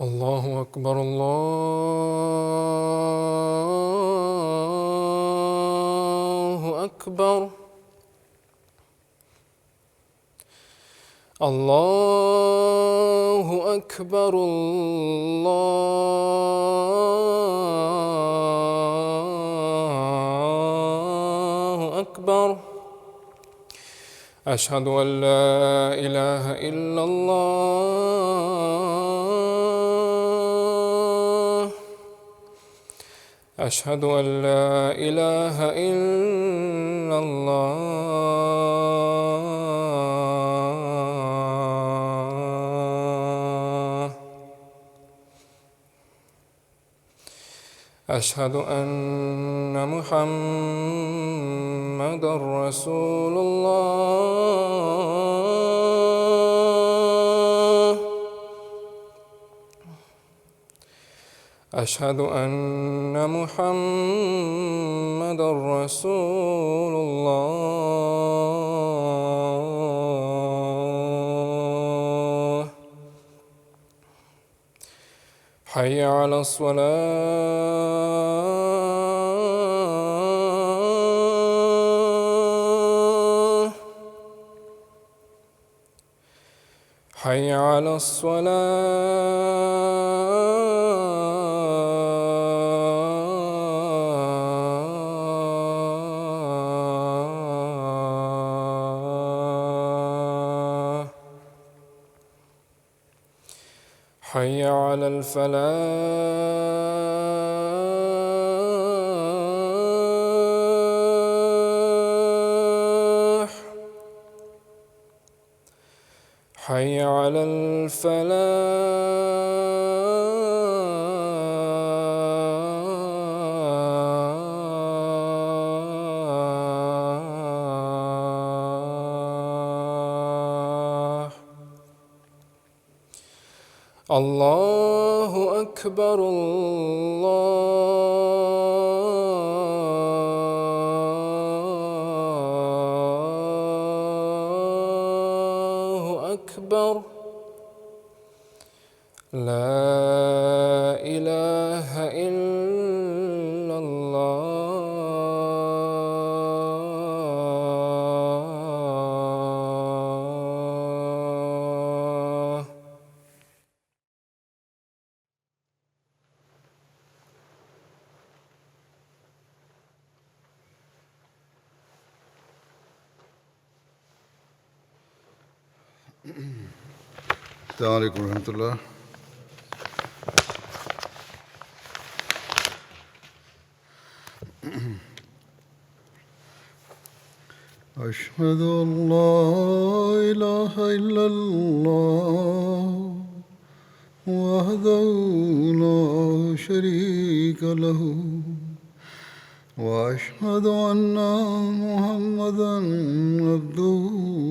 الله أكبر الله أكبر. الله أكبر الله أكبر. أشهد أن لا إله إلا الله. أشهد أن لا إله إلا الله. أشهد أن محمدًا رسول الله. أشهد أن محمدًا رسول الله. حي على الصلاة. حي على الصلاة. حي على الفلاح. حي على الفلاح. الله أكبر الله أكبر. لا إله إلا الله. السلام علیکم ورحمۃ اللہ. أشهد أن لا إله إلا الله وحده لا شريك له وأشهد أن محمدا عبده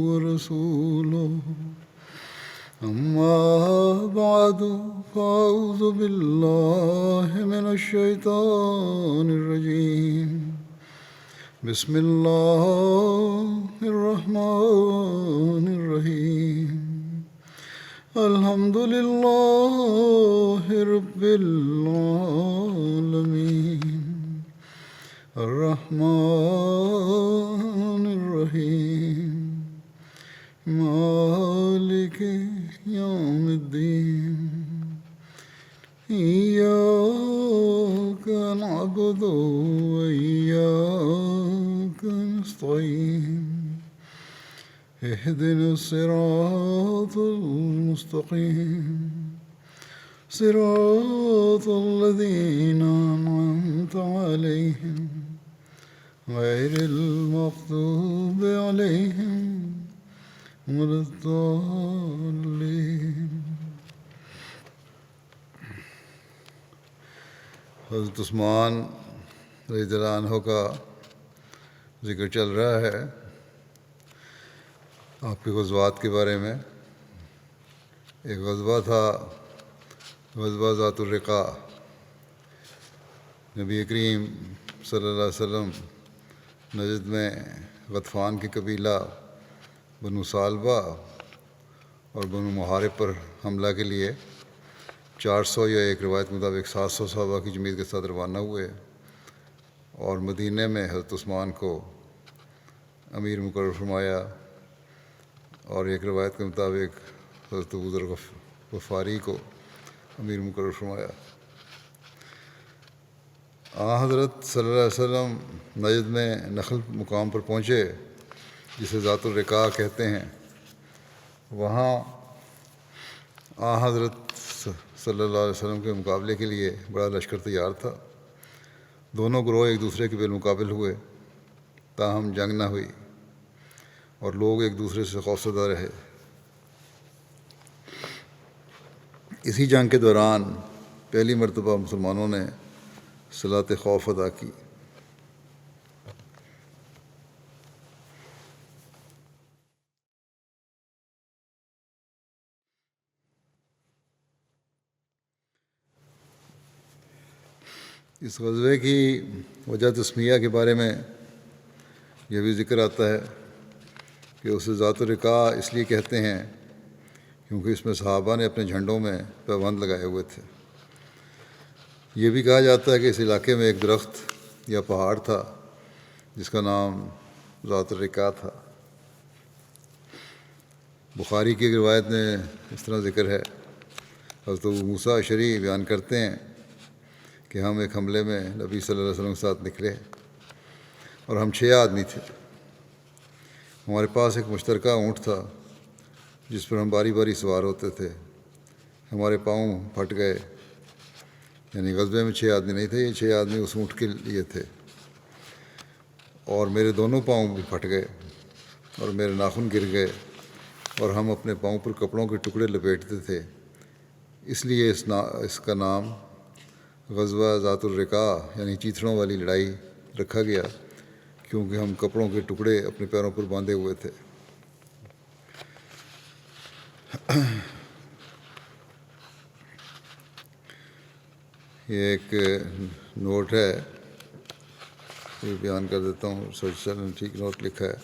ورسوله. أما بعد فأعوذ بالله من الشيطان الرجيم. بسم الله الرحمن الرحيم. الحمد لله رب العالمين الرحمن الرحيم مالك يوم الدين. إياك نعبد وإياك نستعين. اهدنا الصراط المستقيم صراط الذين أنعمت عليهم غير المغضوب عليهم ولا الضالين. حضرت عثمان رضی اللہ عنہ کا ذکر چل رہا ہے آپ کے غزوات کے بارے میں. ایک غزوہ تھا غزوہ ذات الرقاع. نبی کریم صلی اللہ علیہ وسلم نجد میں غطفان کی قبیلہ بنو سالبہ اور بنو محارب پر حملہ کے لیے 400 یا ایک روایت کے مطابق 700 صحابہ کی جماعت کے ساتھ روانہ ہوئے، اور مدینہ میں حضرت عثمان کو امیر مقرر فرمایا، اور ایک روایت کے مطابق حضرت ابو ذر غفاری کو امیر مقرر فرمایا۔ حضرت صلی اللہ علیہ وسلم نجد میں نخل مقام پر پہنچے جسے ذات الرقاع کہتے ہیں۔ وہاں حضرت صلی اللہ علیہ وسلم کے مقابلے کے لیے بڑا لشکر تیار تھا۔ دونوں گروہ ایک دوسرے کے بالمقابل ہوئے، تاہم جنگ نہ ہوئی اور لوگ ایک دوسرے سے خوفزدہ رہے۔ اسی جنگ کے دوران پہلی مرتبہ مسلمانوں نے صلاۃ خوف ادا کی۔ اس غزوے کی وجہ تسمیہ کے بارے میں یہ بھی ذکر آتا ہے کہ اسے ذات الرقاع اس لیے کہتے ہیں کیونکہ اس میں صحابہ نے اپنے جھنڈوں میں پیوند لگائے ہوئے تھے۔ یہ بھی کہا جاتا ہے کہ اس علاقے میں ایک درخت یا پہاڑ تھا جس کا نام ذات الرقاع تھا۔ بخاری کی ایک روایت میں اس طرح ذکر ہے، حضرت ابو موسیٰ اشعری بیان کرتے ہیں کہ ہم ایک حملے میں نبی صلی اللہ علیہ وسلم کے ساتھ نکلے اور ہم 6 آدمی تھے۔ ہمارے پاس ایک مشترکہ اونٹ تھا جس پر ہم باری باری سوار ہوتے تھے۔ ہمارے پاؤں پھٹ گئے، یعنی غزوے میں 6 آدمی نہیں تھے، یہ 6 آدمی اس اونٹ کے لیے تھے، اور میرے دونوں پاؤں بھی پھٹ گئے اور میرے ناخن گر گئے، اور ہم اپنے پاؤں پر کپڑوں کے ٹکڑے لپیٹتے تھے۔ اس لیے اس کا نام غزوہ ذات الرقاع یعنی چیتڑوں والی لڑائی رکھا گیا، کیونکہ ہم کپڑوں کے ٹکڑے اپنے پیروں پر باندھے ہوئے تھے۔ یہ ایک نوٹ ہے، یہ بیان کر دیتا ہوں، سر نے ٹھیک نوٹ لکھا ہے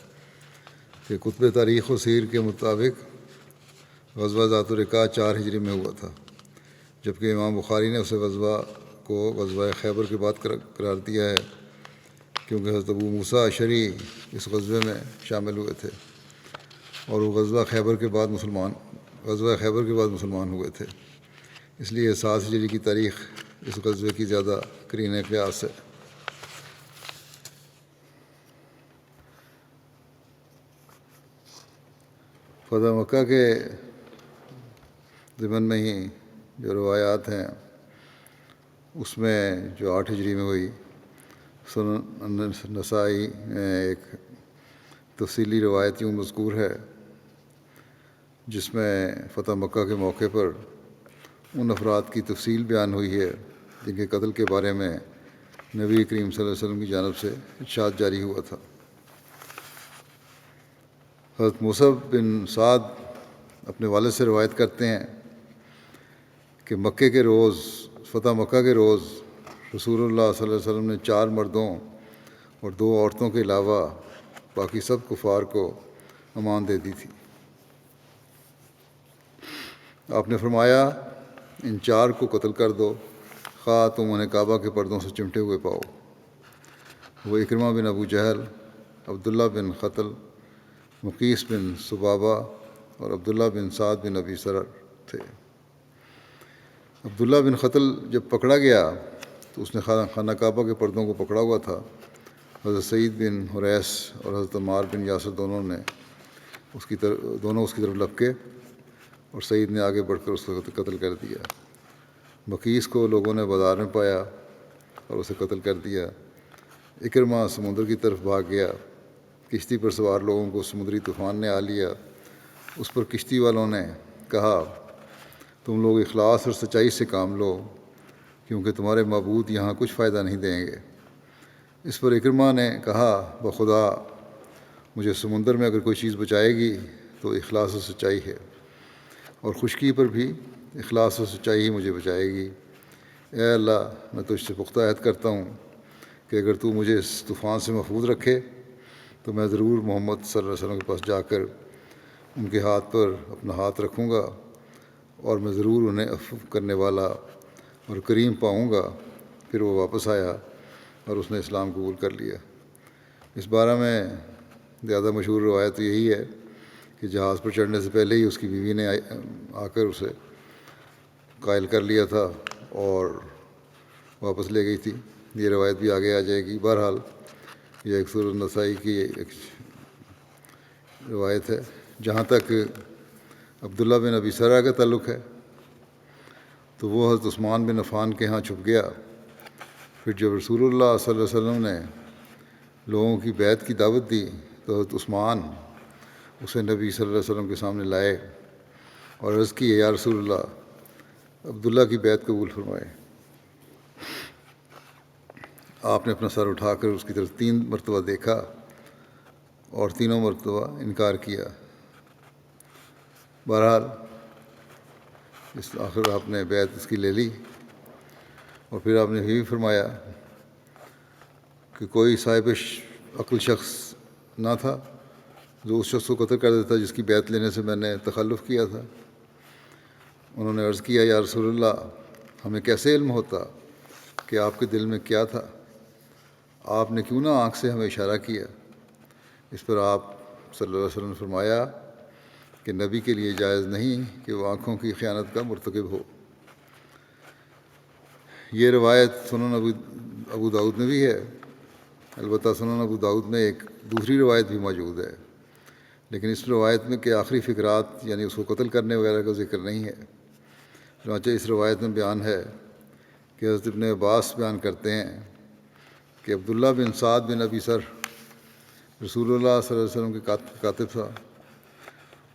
کہ کتب تاریخ و سیر کے مطابق غزوہ ذات الرقاع 4 ہجری میں ہوا تھا، جبکہ امام بخاری نے اسے غزوہ کو غزوہ خیبر کے بعد قرار دیا ہے، کیونکہ حضرت ابو موسیٰ اشعری اس غزوے میں شامل ہوئے تھے اور وہ غزوہ خیبر کے بعد مسلمان ہوئے تھے۔ اس لیے 7 ہجری کی تاریخ اس غزوے کی زیادہ قرین قیاس ہے۔ فتح مکہ کے ضمن میں ہی جو روایات ہیں اس میں جو 8 ہجری میں ہوئی، سنن نسائی میں ایک تفصیلی روایت یوں مذکور ہے جس میں فتح مکہ کے موقع پر ان افراد کی تفصیل بیان ہوئی ہے جن کے قتل کے بارے میں نبی کریم صلی اللہ علیہ وسلم کی جانب سے ارشاد جاری ہوا تھا۔ حضرت مصعب بن سعد اپنے والد سے روایت کرتے ہیں کہ فتح مکہ کے روز رسول اللہ صلی اللہ علیہ وسلم نے 4 مردوں اور 2 عورتوں کے علاوہ باقی سب کفار کو امان دے دی تھی۔ آپ نے فرمایا، ان 4 کو قتل کر دو، خواہ تم انہیں کعبہ کے پردوں سے چمٹے ہوئے پاؤ۔ وہ اکرمہ بن ابو جہل، عبداللہ بن قتل، مقیس بن سبابہ اور عبداللہ بن سعد بن ابی سرر تھے۔ عبداللہ بن قتل جب پکڑا گیا تو اس نے خانہ کعبہ کے پردوں کو پکڑا ہوا تھا۔ حضرت سعید بن حریث اور حضرت عمار بن یاسر دونوں اس کی طرف لپکے اور سعید نے آگے بڑھ کر اس کو قتل کر دیا۔ مقیس کو لوگوں نے بازار میں پایا اور اسے قتل کر دیا۔ اکرمہ سمندر کی طرف بھاگ گیا، کشتی پر سوار لوگوں کو سمندری طوفان نے آ لیا۔ اس پر کشتی والوں نے کہا، تم لوگ اخلاص اور سچائی سے کام لو، کیونکہ تمہارے معبود یہاں کچھ فائدہ نہیں دیں گے۔ اس پر اکرمہ نے کہا، بخدا مجھے سمندر میں اگر کوئی چیز بچائے گی تو اخلاص و سچائی ہے، اور خشکی پر بھی اخلاص و سچائی ہی مجھے بچائے گی۔ اے اللہ، میں تجھ سے پختہ عہد کرتا ہوں کہ اگر تو مجھے اس طوفان سے محفوظ رکھے تو میں ضرور محمد صلی اللہ علیہ وسلم کے پاس جا کر ان کے ہاتھ پر اپنا ہاتھ رکھوں گا اور میں ضرور انہیں عفو کرنے والا اور کریم پاؤں گا۔ پھر وہ واپس آیا اور اس نے اسلام قبول کر لیا۔ اس بارے میں زیادہ مشہور روایت یہی ہے کہ جہاز پر چڑھنے سے پہلے ہی اس کی بیوی نے آ کر اسے قائل کر لیا تھا اور واپس لے گئی تھی۔ یہ روایت بھی آگے آ جائے گی۔ بہرحال یہ ایک سنن نسائی کی ایک روایت ہے۔ جہاں تک عبداللہ بن ابی سرح کا تعلق ہے تو وہ حضرت عثمان بن عفان کے ہاں چھپ گیا۔ پھر جب رسول اللہ صلی اللہ علیہ وسلم نے لوگوں کی بیعت کی دعوت دی تو حضرت عثمان اسے نبی صلی اللہ علیہ وسلم کے سامنے لائے اور عرض کی، یا رسول اللہ، عبداللہ کی بیعت قبول فرمائے۔ آپ نے اپنا سر اٹھا کر اس کی طرف 3 مرتبہ دیکھا اور تینوں مرتبہ انکار کیا۔ بہرحال آخر آپ نے بیعت اس کی لے لی اور پھر آپ نے یہ بھی فرمایا کہ کوئی صاحب عقل شخص نہ تھا جو اس شخص کو قتل کر دیتا جس کی بیعت لینے سے میں نے تخلف کیا تھا۔ انہوں نے عرض کیا، یا رسول اللہ، ہمیں کیسے علم ہوتا کہ آپ کے دل میں کیا تھا؟ آپ نے کیوں نہ آنکھ سے ہمیں اشارہ کیا؟ اس پر آپ صلی اللہ علیہ وسلم نے فرمایا کہ نبی کے لیے جائز نہیں کہ وہ آنکھوں کی خیانت کا مرتکب ہو۔ یہ روایت سنن ابو داؤد میں بھی ہے۔ البتہ سنن ابو داؤد میں ایک دوسری روایت بھی موجود ہے، لیکن اس روایت میں کہ آخری فقرات یعنی اس کو قتل کرنے وغیرہ کا ذکر نہیں ہے۔ چنانچہ اس روایت میں بیان ہے کہ حضرت ابن عباس بیان کرتے ہیں کہ عبداللہ بن سعد بن ابی سر رسول اللہ صلی اللہ علیہ وسلم کے کاتب تھا۔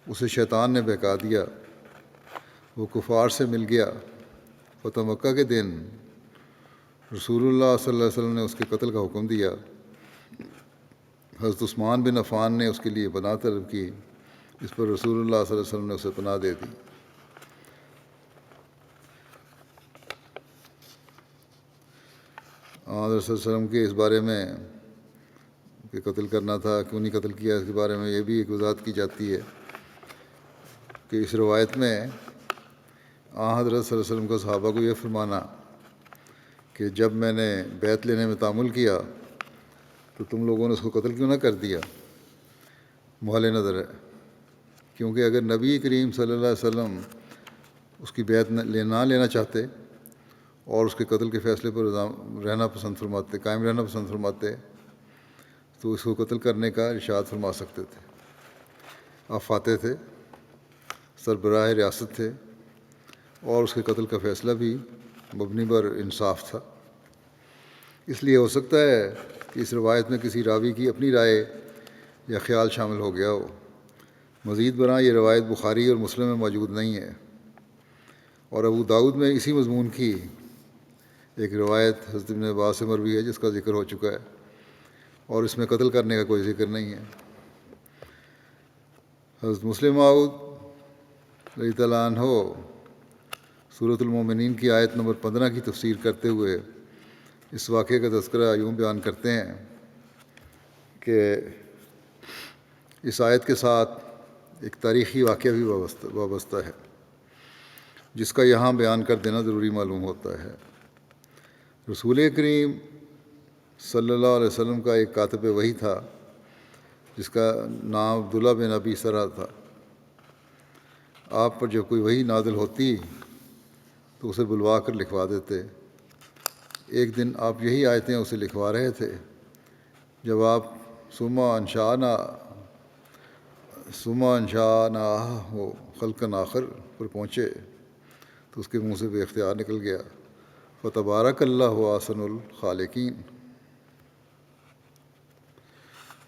اسے شیطان نے بہکا دیا، وہ کفار سے مل گیا۔ فتح مکہ کے دن رسول اللہ صلی اللہ علیہ وسلم نے اس کے قتل کا حکم دیا۔ حضرت عثمان بن عفان نے اس کے لیے پناہ طلب کی۔ اس پر رسول اللہ صلی اللہ علیہ وسلم نے اسے پناہ دے دی۔ حضرت صلی اللہ علیہ وسلم کے اس بارے میں کہ قتل کرنا تھا، کیوں نہیں قتل کیا، اس کے بارے میں یہ بھی ایک وضاحت کی جاتی ہے کہ اس روایت میں حضرت صلی اللہ علیہ وسلم کا صحابہ کو یہ فرمانا کہ جب میں نے بیعت لینے میں تعامل کیا تو تم لوگوں نے اس کو قتل کیوں نہ کر دیا، محل نظر ہے۔ کیونکہ اگر نبی کریم صلی اللہ علیہ وسلم اس کی بیعت نہ لینا چاہتے اور اس کے قتل کے فیصلے پر قائم رہنا پسند فرماتے تو اس کو قتل کرنے کا ارشاد فرما سکتے تھے۔ آپ فاتح تھے، سربراہ ریاست تھے، اور اس کے قتل کا فیصلہ بھی مبنی پر انصاف تھا۔ اس لیے ہو سکتا ہے کہ اس روایت میں کسی راوی کی اپنی رائے یا خیال شامل ہو گیا ہو۔ مزید برآں یہ روایت بخاری اور مسلم میں موجود نہیں ہے، اور ابو داؤد میں اسی مضمون کی ایک روایت حضرت ابن عباس سے مروی ہے جس کا ذکر ہو چکا ہے، اور اس میں قتل کرنے کا کوئی ذکر نہیں ہے۔ حضرت مسلم موعود رضی اللہ عنہ سورۃ المومنین کی آیت نمبر 15 کی تفسیر کرتے ہوئے اس واقعے کا تذکرہ یوں بیان کرتے ہیں کہ اس آیت کے ساتھ ایک تاریخی واقعہ بھی وابستہ ہے جس کا یہاں بیان کر دینا ضروری معلوم ہوتا ہے۔ رسول کریم صلی اللہ علیہ وسلم کا ایک کاتب وحی تھا جس کا نام عبداللہ بن ابی سرح تھا۔ آپ پر جب کوئی وحی نازل ہوتی تو اسے بلوا کر لکھوا دیتے۔ ایک دن آپ یہی آیتیں اسے لکھوا رہے تھے۔ جب آپ ثم انشأنا ہو خلقا آخر پر پہنچے تو اس کے منہ سے بے اختیار نکل گیا، فتبارک اللہ احسن الخالقین۔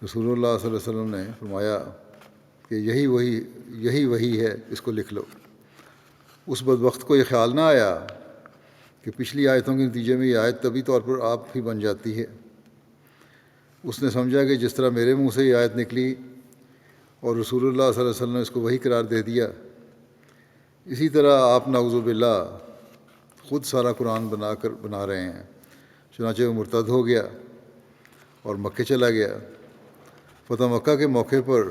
رسول اللہ صلی اللہ علیہ وسلم نے فرمایا کہ یہی وہی ہے، اس کو لکھ لو۔ اس بدبخت کو یہ خیال نہ آیا کہ پچھلی آیتوں کے نتیجے میں یہ آیت طبی طور پر آپ ہی بن جاتی ہے۔ اس نے سمجھا کہ جس طرح میرے منہ سے یہ آیت نکلی اور رسول اللہ صلی اللہ علیہ وسلم نے اس کو وہی قرار دے دیا، اسی طرح آپ نعوذ باللہ خود سارا قرآن بنا رہے ہیں۔ چنانچہ وہ مرتد ہو گیا اور مکے چلا گیا۔ فتح مکہ کے موقع پر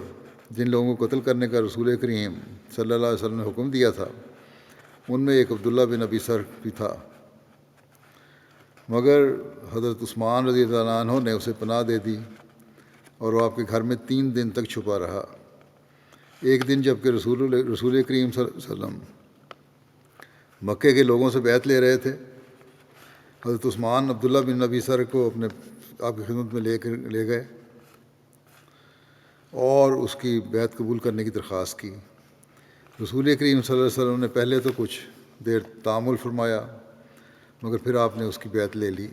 جن لوگوں کو قتل کرنے کا رسول کریم صلی اللہ علیہ وسلم نے حکم دیا تھا ان میں ایک عبداللہ بن ابی سر بھی تھا، مگر حضرت عثمان رضی اللہ عنہ نے اسے پناہ دے دی اور وہ آپ کے گھر میں 3 دن تک چھپا رہا۔ ایک دن جب کہ رسول کریم صلی اللہ علیہ وسلم مکے کے لوگوں سے بیعت لے رہے تھے، حضرت عثمان عبداللہ بن ابی سر کو آپ کی خدمت میں لے گئے اور اس کی بیعت قبول کرنے کی درخواست کی۔ رسول کریم صلی اللہ علیہ وسلم نے پہلے تو کچھ دیر تامل فرمایا، مگر پھر آپ نے اس کی بیعت لے لی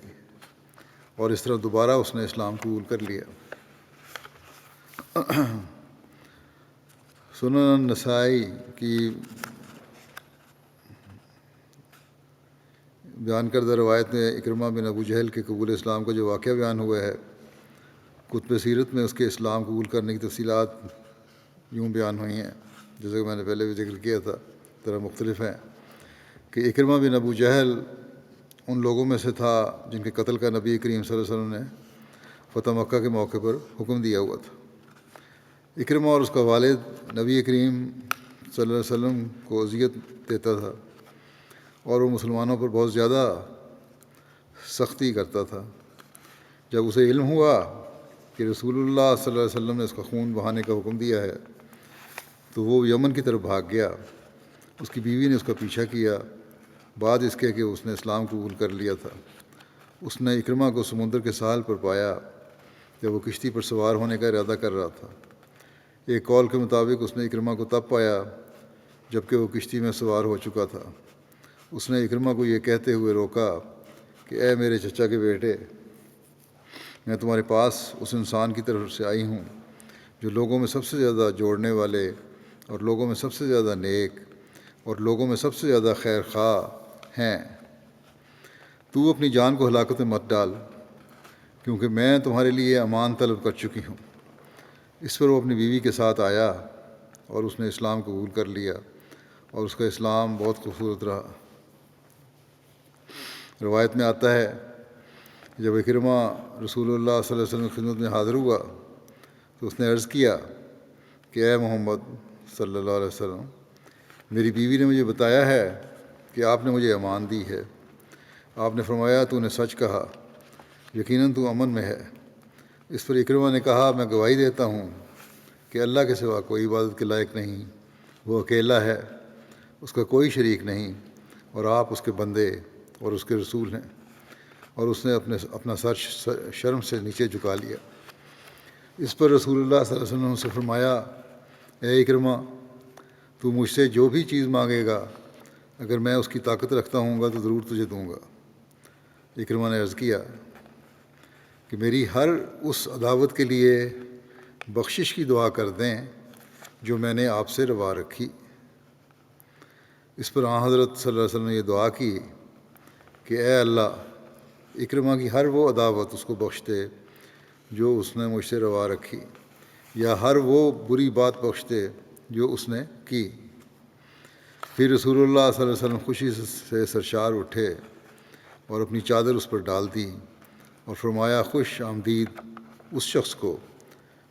اور اس طرح دوبارہ اس نے اسلام قبول کر لیا۔ سنن نسائی کی بیان کردہ روایت میں اکرمہ بن ابو جہل کے قبول اسلام کا جو واقعہ بیان ہوا ہے، کتب سیرت میں اس کے اسلام قبول کرنے کی تفصیلات یوں بیان ہوئی ہیں، جیسے کہ میں نے پہلے بھی ذکر کیا تھا، طرح مختلف ہیں کہ اکرمہ بن ابو جہل ان لوگوں میں سے تھا جن کے قتل کا نبی کریم صلی اللہ علیہ وسلم نے فتح مکہ کے موقع پر حکم دیا ہوا تھا۔ اکرمہ اور اس کا والد نبی کریم صلی اللہ علیہ وسلم کو اذیت دیتا تھا اور وہ مسلمانوں پر بہت زیادہ سختی کرتا تھا۔ جب اسے علم ہوا کہ رسول اللہ صلی اللہ علیہ وسلم نے اس کا خون بہانے کا حکم دیا ہے تو وہ یمن کی طرف بھاگ گیا۔ اس کی بیوی نے اس کا پیچھا کیا، بعد اس کے کہ اس نے اسلام قبول کر لیا تھا۔ اس نے اکرمہ کو سمندر کے ساحل پر پایا جب وہ کشتی پر سوار ہونے کا ارادہ کر رہا تھا۔ ایک قول کے مطابق اس نے اکرمہ کو تب پایا جب کہ وہ کشتی میں سوار ہو چکا تھا۔ اس نے اکرمہ کو یہ کہتے ہوئے روکا کہ اے میرے چچا کے بیٹے، میں تمہارے پاس اس انسان کی طرف سے آئی ہوں جو لوگوں میں سب سے زیادہ جوڑنے والے اور لوگوں میں سب سے زیادہ نیک اور لوگوں میں سب سے زیادہ خیر خواہ ہیں۔ تو اپنی جان کو ہلاکت میں مت ڈال، کیونکہ میں تمہارے لیے امان طلب کر چکی ہوں۔ اس پر وہ اپنی بیوی کے ساتھ آیا اور اس نے اسلام قبول کر لیا اور اس کا اسلام بہت خوبصورت رہا۔ روایت میں آتا ہے جب اکرمہ رسول اللہ صلی اللہ علیہ وسلم کی خدمت میں حاضر ہوا تو اس نے عرض کیا کہ اے محمد صلی اللہ علیہ وسلم، میری بیوی نے مجھے بتایا ہے کہ آپ نے مجھے امان دی ہے۔ آپ نے فرمایا تو نے سچ کہا، یقیناً تو امن میں ہے۔ اس پر اکرمہ نے کہا میں گواہی دیتا ہوں کہ اللہ کے سوا کوئی عبادت کے لائق نہیں، وہ اکیلا ہے، اس کا کوئی شریک نہیں، اور آپ اس کے بندے اور اس کے رسول ہیں۔ اور اس نے اپنا سر شرم سے نیچے جھکا لیا۔ اس پر رسول اللہ صلی اللہ علیہ وسلم سے فرمایا اے اکرمہ، تو مجھ سے جو بھی چیز مانگے گا اگر میں اس کی طاقت رکھتا ہوں گا تو ضرور تجھے دوں گا۔ اکرمہ نے عرض کیا کہ میری ہر اس عداوت کے لیے بخشش کی دعا کر دیں جو میں نے آپ سے روا رکھی۔ اس پر حضرت صلی اللہ علیہ وسلم نے یہ دعا کی کہ اے اللہ، اکرمہ کی ہر وہ عداوت اس کو بخش دے جو اس نے مجھ سے روا رکھی، یا ہر وہ بری بات بخش دے جو اس نے کی۔ پھر رسول اللہ صلی اللہ علیہ وسلم خوشی سے سرشار اٹھے اور اپنی چادر اس پر ڈال دی اور فرمایا خوش آمدید اس شخص کو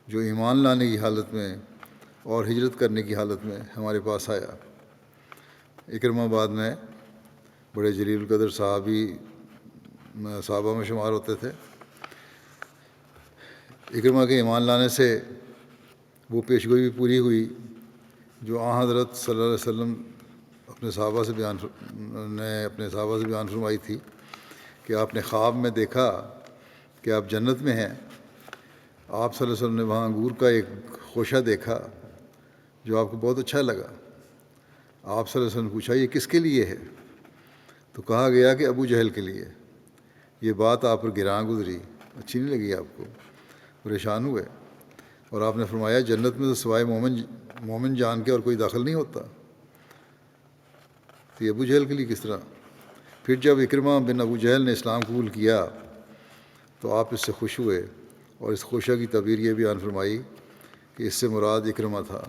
جو ایمان لانے کی حالت میں اور ہجرت کرنے کی حالت میں ہمارے پاس آیا۔ اکرمہ بعد میں بڑے جلیل القدر صحابہ میں شمار ہوتے تھے۔ اکرمہ کے ایمان لانے سے وہ پیشگوئی بھی پوری ہوئی جو حضرت صلی اللہ علیہ وسلم اپنے صحابہ سے بیان فرمائی تھی کہ آپ نے خواب میں دیکھا کہ آپ جنت میں ہیں۔ آپ صلی اللہ علیہ وسلم نے وہاں انگور کا ایک خوشہ دیکھا جو آپ کو بہت اچھا لگا۔ آپ صلی اللہ علیہ وسلم نے پوچھا یہ کس کے لیے ہے؟ تو کہا گیا کہ ابو جہل کے لیے۔ یہ بات آپ پر گراں گزری، اچھی نہیں لگی آپ کو، پریشان ہوئے، اور آپ نے فرمایا جنت میں تو سوائے مومن جان کے اور کوئی داخل نہیں ہوتا، تو یہ ابو جہل کے لیے کس طرح؟ پھر جب اکرمہ بن ابو جہل نے اسلام قبول کیا تو آپ اس سے خوش ہوئے اور اس خوشہ کی تعبیر یہ بیان فرمائی کہ اس سے مراد اکرمہ تھا۔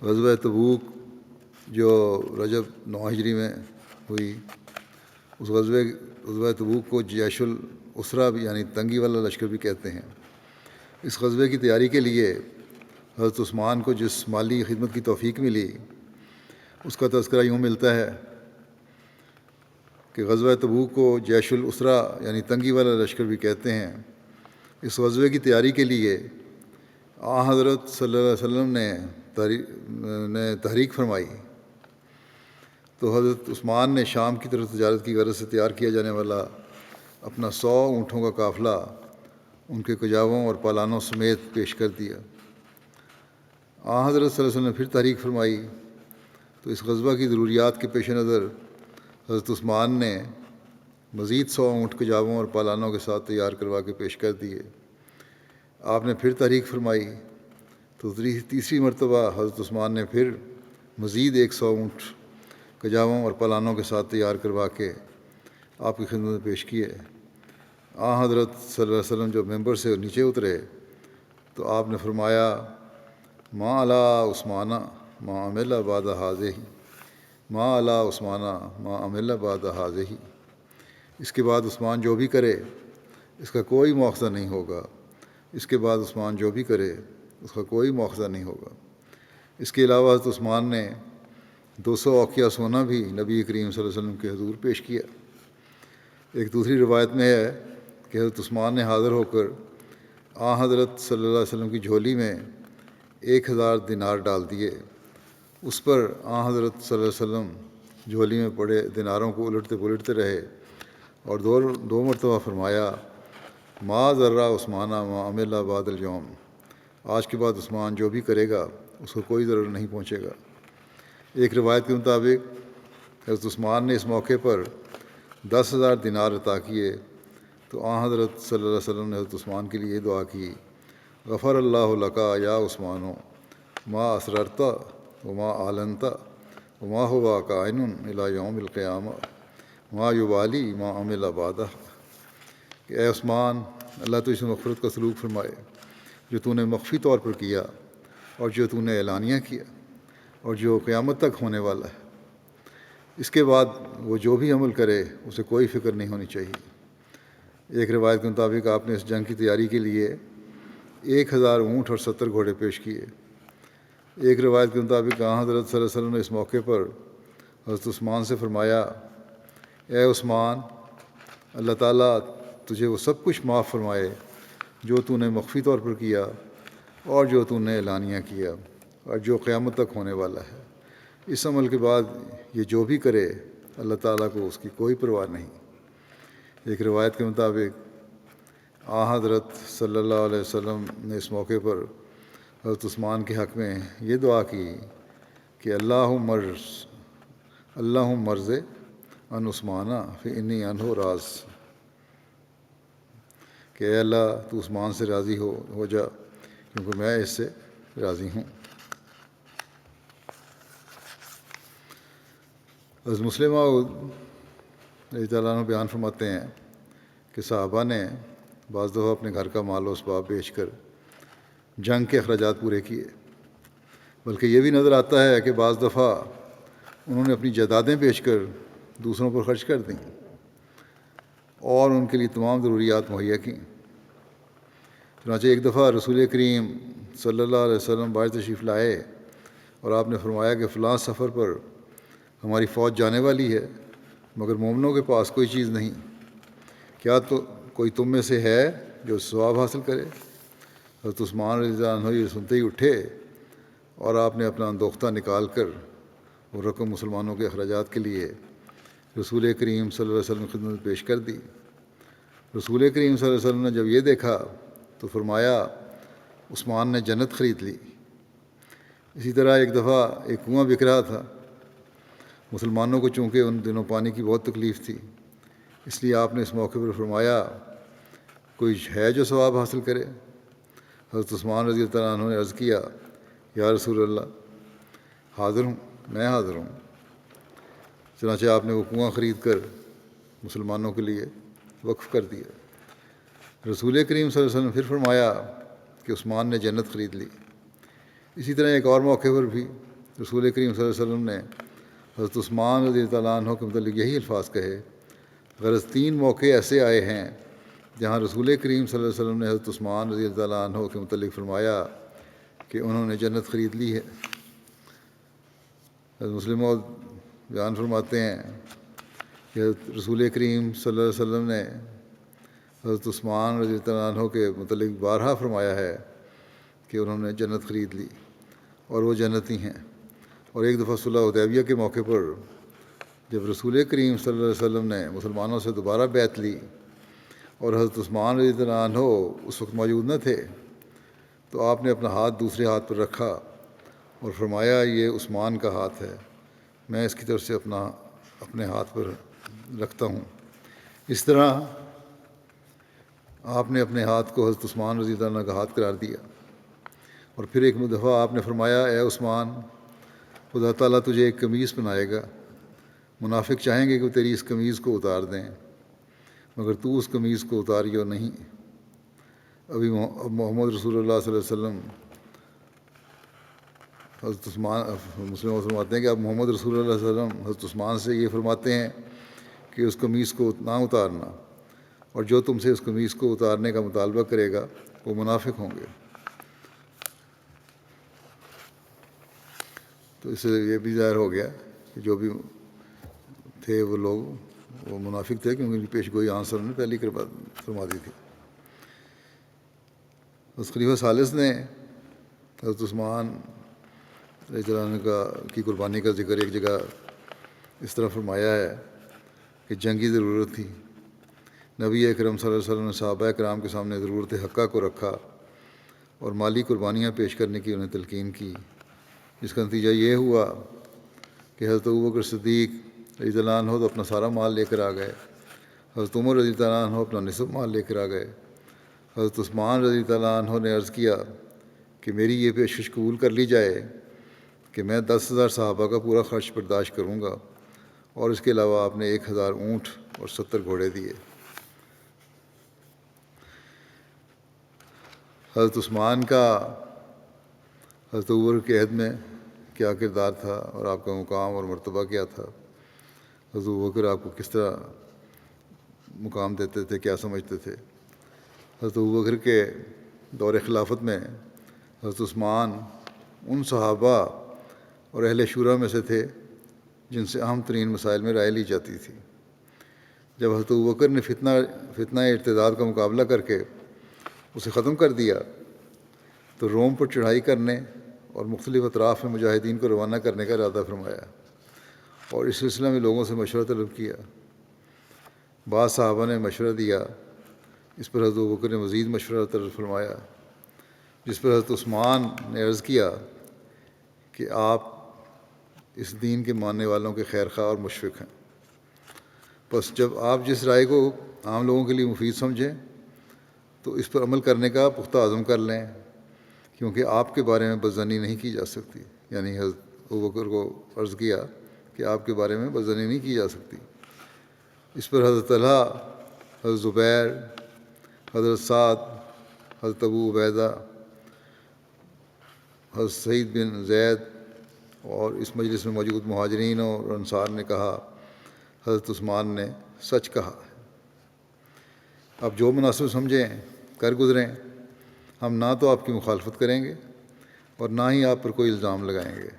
غزوہ تبوک جو رجب 9 ہجری میں ہوئی، غزوہ تبوک کو جیش الاسرا بھی یعنی تنگی والا لشکر بھی کہتے ہیں۔ اس غزوے کی تیاری کے لیے حضرت عثمان کو جس مالی خدمت کی توفیق ملی اس کا تذکرہ یوں ملتا ہے کہ غزوہ تبوک کو جیش الاسرا یعنی تنگی والا لشکر بھی کہتے ہیں۔ اس غزوے کی تیاری کے لیے حضرت صلی اللہ علیہ وسلم نے تحریک فرمائی تو حضرت عثمان نے شام کی طرف تجارت کی غرض سے تیار کیا جانے والا اپنا 100 اونٹوں کا قافلہ ان کے کجاووں اور پالانوں سمیت پیش کر دیا۔ حضرت صلی اللہ علیہ وسلم نے پھر تحریک فرمائی تو اس غزوہ کی ضروریات کے پیش نظر حضرت عثمان نے مزید 100 اونٹ کجاووں اور پالانوں کے ساتھ تیار کروا کے پیش کر دیے۔ آپ نے پھر تحریک فرمائی تو تیسری مرتبہ حضرت عثمان نے پھر مزید 100 اونٹ کجاووں اور پالانوں کے ساتھ تیار کروا کے آپ کی خدمت میں پیش کیے۔ حضرت صلی اللہ علیہ وسلم جب ممبر سے نیچے اترے تو آپ نے فرمایا ما علی عثمانہ ما عمل بعد ہذہ ما علی عثمانہ ما عمل بعد ہذہ، اس کے بعد عثمان جو بھی کرے اس کا کوئی مواخذہ نہیں ہوگا، اس کے بعد عثمان جو بھی کرے اس کا کوئی مواخذہ نہیں ہوگا۔ اس کے علاوہ حضرت عثمان نے 200 اوقیہ سونا بھی نبی کریم صلی اللہ علیہ وسلم کے حضور پیش کیا۔ ایک دوسری روایت میں ہے کہ حضرت عثمان نے حاضر ہو کر حضرت صلی اللہ علیہ وسلم کی جھولی میں 1000 دینار ڈال دیے۔ اس پر حضرت صلی اللہ علیہ وسلم جھولی میں پڑے دیناروں کو الٹتے پلٹتے رہے اور دو مرتبہ فرمایا ما ذرہ عثمانہ ما عمل بعد اليوم، آج کے بعد عثمان جو بھی کرے گا اس کو کوئی ضرر نہیں پہنچے گا۔ ایک روایت کے مطابق حضرت عثمان نے اس موقع پر 10,000 دینار عطا کیے تو حضرت صلی اللہ علیہ وسلم نے حضرت عثمان کے لیے دعا کی غفر اللہ لکا یا عثمان ما اسررت وما اعلنت وما هو کائن الی یوم القیامہ ما یبالی ما عمل بعدہ، کہ اے عثمان اللہ تجھ سے مغفرت کا سلوک فرمائے، جو تو نے مخفی طور پر کیا اور جو تو نے اعلانیہ کیا اور جو قیامت تک ہونے والا ہے، اس کے بعد وہ جو بھی عمل کرے اسے کوئی فکر نہیں ہونی چاہیے۔ ایک روایت کے مطابق آپ نے اس جنگ کی تیاری کے لیے 1000 اونٹ اور 70 گھوڑے پیش کیے۔ ایک روایت کے مطابق حضرت صلی اللہ علیہ وسلم نے اس موقع پر حضرت عثمان سے فرمایا اے عثمان اللہ تعالیٰ تجھے وہ سب کچھ معاف فرمائے جو تو نے مخفی طور پر کیا اور جو تو نے اعلانیہ کیا اور جو قیامت تک ہونے والا ہے۔ اس عمل کے بعد یہ جو بھی کرے اللہ تعالیٰ کو اس کی کوئی پرواہ نہیں۔ ایک روایت کے مطابق حضرت صلی اللہ علیہ وسلم نے اس موقع پر حضرت عثمان کے حق میں یہ دعا کی کہ اللہم مرض ان عثمانہ فانی عنہ راض، کہ اے اللہ تو عثمان سے راضی ہو جا کیونکہ میں اس سے راضی ہوں۔ حضرت مسلم رضی اللہ عنہ بیان فرماتے ہیں کہ صحابہ نے بعض دفعہ اپنے گھر کا مال و اسباب بیچ کر جنگ کے اخراجات پورے کیے، بلکہ یہ بھی نظر آتا ہے کہ بعض دفعہ انہوں نے اپنی جائیدادیں بیچ کر دوسروں پر خرچ کر دیں اور ان کے لیے تمام ضروریات مہیا کیں۔ چنانچہ ایک دفعہ رسول کریم صلی اللہ علیہ وسلم باہر تشریف لائے اور آپ نے فرمایا کہ فلاں سفر پر ہماری فوج جانے والی ہے مگر مومنوں کے پاس کوئی چیز نہیں، کیا تو کوئی تم میں سے ہے جو ثواب حاصل کرے؟ حضرت عثمان رضی اللہ عنہ یہ سنتے ہی اٹھے اور آپ نے اپنا اندوختہ نکال کر وہ رقم مسلمانوں کے اخراجات کے لیے رسول کریم صلی اللہ علیہ وسلم کی خدمت میں پیش کر دی۔ رسول کریم صلی اللہ علیہ وسلم نے جب یہ دیکھا تو فرمایا عثمان نے جنت خرید لی۔ اسی طرح ایک دفعہ ایک کنواں بک رہا تھا، مسلمانوں کو چونکہ ان دنوں پانی کی بہت تکلیف تھی اس لیے آپ نے اس موقع پر فرمایا کوئی ہے جو ثواب حاصل کرے؟ حضرت عثمان رضی اللہ عنہ نے عرض کیا یا رسول اللہ حاضر ہوں، میں حاضر ہوں۔ چنانچہ آپ نے وہ کنواں خرید کر مسلمانوں کے لیے وقف کر دیا۔ رسول کریم صلی اللہ علیہ وسلم پھر فرمایا کہ عثمان نے جنت خرید لی۔ اسی طرح ایک اور موقع پر بھی رسول کریم صلی اللہ علیہ وسلم نے حضرت عثمان رضی اللہ عنہ کے متعلق یہی الفاظ کہے غرض 3 موقع ایسے آئے ہیں جہاں رسول کریم صلی اللہ علیہ وسلم نے حضرت عثمان رضی اللہ عنہ کے متعلق فرمایا کہ انہوں نے جنت خرید لی ہے۔ حضرت مسلم بیان فرماتے ہیں کہ رسول کریم صلی اللہ علیہ وسلم نے حضرت عثمان رضی اللہ عنہ کے متعلق بارہا فرمایا ہے کہ انہوں نے جنت خرید لی اور وہ جنتی ہیں۔ اور ایک دفعہ صلح حدیبیہ کے موقع پر جب رسول کریم صلی اللہ علیہ وسلم نے مسلمانوں سے دوبارہ بیعت لی اور حضرت عثمان رضی اللہ عنہ اس وقت موجود نہ تھے، تو آپ نے اپنا ہاتھ دوسرے ہاتھ پر رکھا اور فرمایا یہ عثمان کا ہاتھ ہے، میں اس کی طرف سے اپنے ہاتھ پر رکھتا ہوں۔ اس طرح آپ نے اپنے ہاتھ کو حضرت عثمان رضی اللہ عنہ کا ہاتھ قرار دیا۔ اور پھر ایک دفعہ آپ نے فرمایا اے عثمان، خدا تعالیٰ تجھے ایک قمیص بنائے گا، منافق چاہیں گے کہ وہ تیری اس قمیض کو اتار دیں، مگر تو اس قمیض کو اتاریو نہیں۔ ابھی محمد رسول اللہ صلی اللہ علیہ وسلم حضرت عثمان مسلم فرماتے ہیں کہ اب محمد رسول اللہ صلی اللہ علیہ وسلم حضرت عثمان سے یہ فرماتے ہیں کہ اس قمیص کو نہ اتارنا، اور جو تم سے اس قمیص کو اتارنے کا مطالبہ کرے گا وہ منافق ہوں گے۔ تو اس سے یہ بھی ظاہر ہو گیا کہ جو بھی تھے وہ لوگ وہ منافق تھے، کیونکہ ان کی پیش گوئی آنسر نے پہلی فرما دی تھی۔ اس خلیفہ ثالث نے حضرت عثمان رضی اللہ عنہ کی قربانی کا ذکر ایک جگہ اس طرح فرمایا ہے کہ جنگی ضرورت تھی، نبی اکرم صلی اللہ علیہ وسلم نے صحابہ کرام کے سامنے ضرورت حقہ کو رکھا اور مالی قربانیاں پیش کرنے کی انہیں تلقین کی، جس کا نتیجہ یہ ہوا کہ حضرت ابوبکر صدیق رضی اللہ عنہ تو اپنا سارا مال لے کر آ گئے، حضرت عمر رضی اللہ عنہ اپنا نصف مال لے کر آ گئے، حضرت عثمان رضی اللہ عنہ نے عرض کیا کہ میری یہ پیشکش قبول کر لی جائے کہ میں 10,000 صحابہ کا پورا خرچ برداشت کروں گا، اور اس کے علاوہ آپ نے 1,000 اونٹ اور 70 گھوڑے دیے۔ حضرت عثمان کا حضرت ابوبکر کے عہد میں کیا کردار تھا اور آپ کا مقام اور مرتبہ کیا تھا؟ حضرت ابوبکر آپ کو کس طرح مقام دیتے تھے، کیا سمجھتے تھے؟ حضرت ابوبکر کے دور خلافت میں حضرت عثمان ان صحابہ اور اہل شورا میں سے تھے جن سے اہم ترین مسائل میں رائے لی جاتی تھی۔ جب حضرت ابوبکر نے فتنہ ارتداد کا مقابلہ کر کے اسے ختم کر دیا تو روم پر چڑھائی کرنے اور مختلف اطراف میں مجاہدین کو روانہ کرنے کا ارادہ فرمایا اور اس سلسلے میں لوگوں سے مشورہ طلب کیا۔ بعض صحابہ نے مشورہ دیا، اس پر حضرت ابوبکر نے مزید مشورہ طلب فرمایا، جس پر حضرت عثمان نے عرض کیا کہ آپ اس دین کے ماننے والوں کے خیر خواہ اور مشفق ہیں، بس جب آپ جس رائے کو عام لوگوں کے لیے مفید سمجھیں تو اس پر عمل کرنے کا پختہ عزم کر لیں، کیونکہ آپ کے بارے میں بدظنی نہیں کی جا سکتی۔ یعنی حضرت ابوبکر کو عرض کیا کہ آپ کے بارے میں بدظنی نہیں کی جا سکتی۔ اس پر حضرت طلحہ، حضرت زبیر، حضرت سعد، حضرت ابو عبیدہ، حضرت سعید بن زید اور اس مجلس میں موجود مہاجرین اور انصار نے کہا حضرت عثمان نے سچ کہا ہے، آپ جو مناسب سمجھیں کر گزریں، ہم نہ تو آپ کی مخالفت کریں گے اور نہ ہی آپ پر کوئی الزام لگائیں گے۔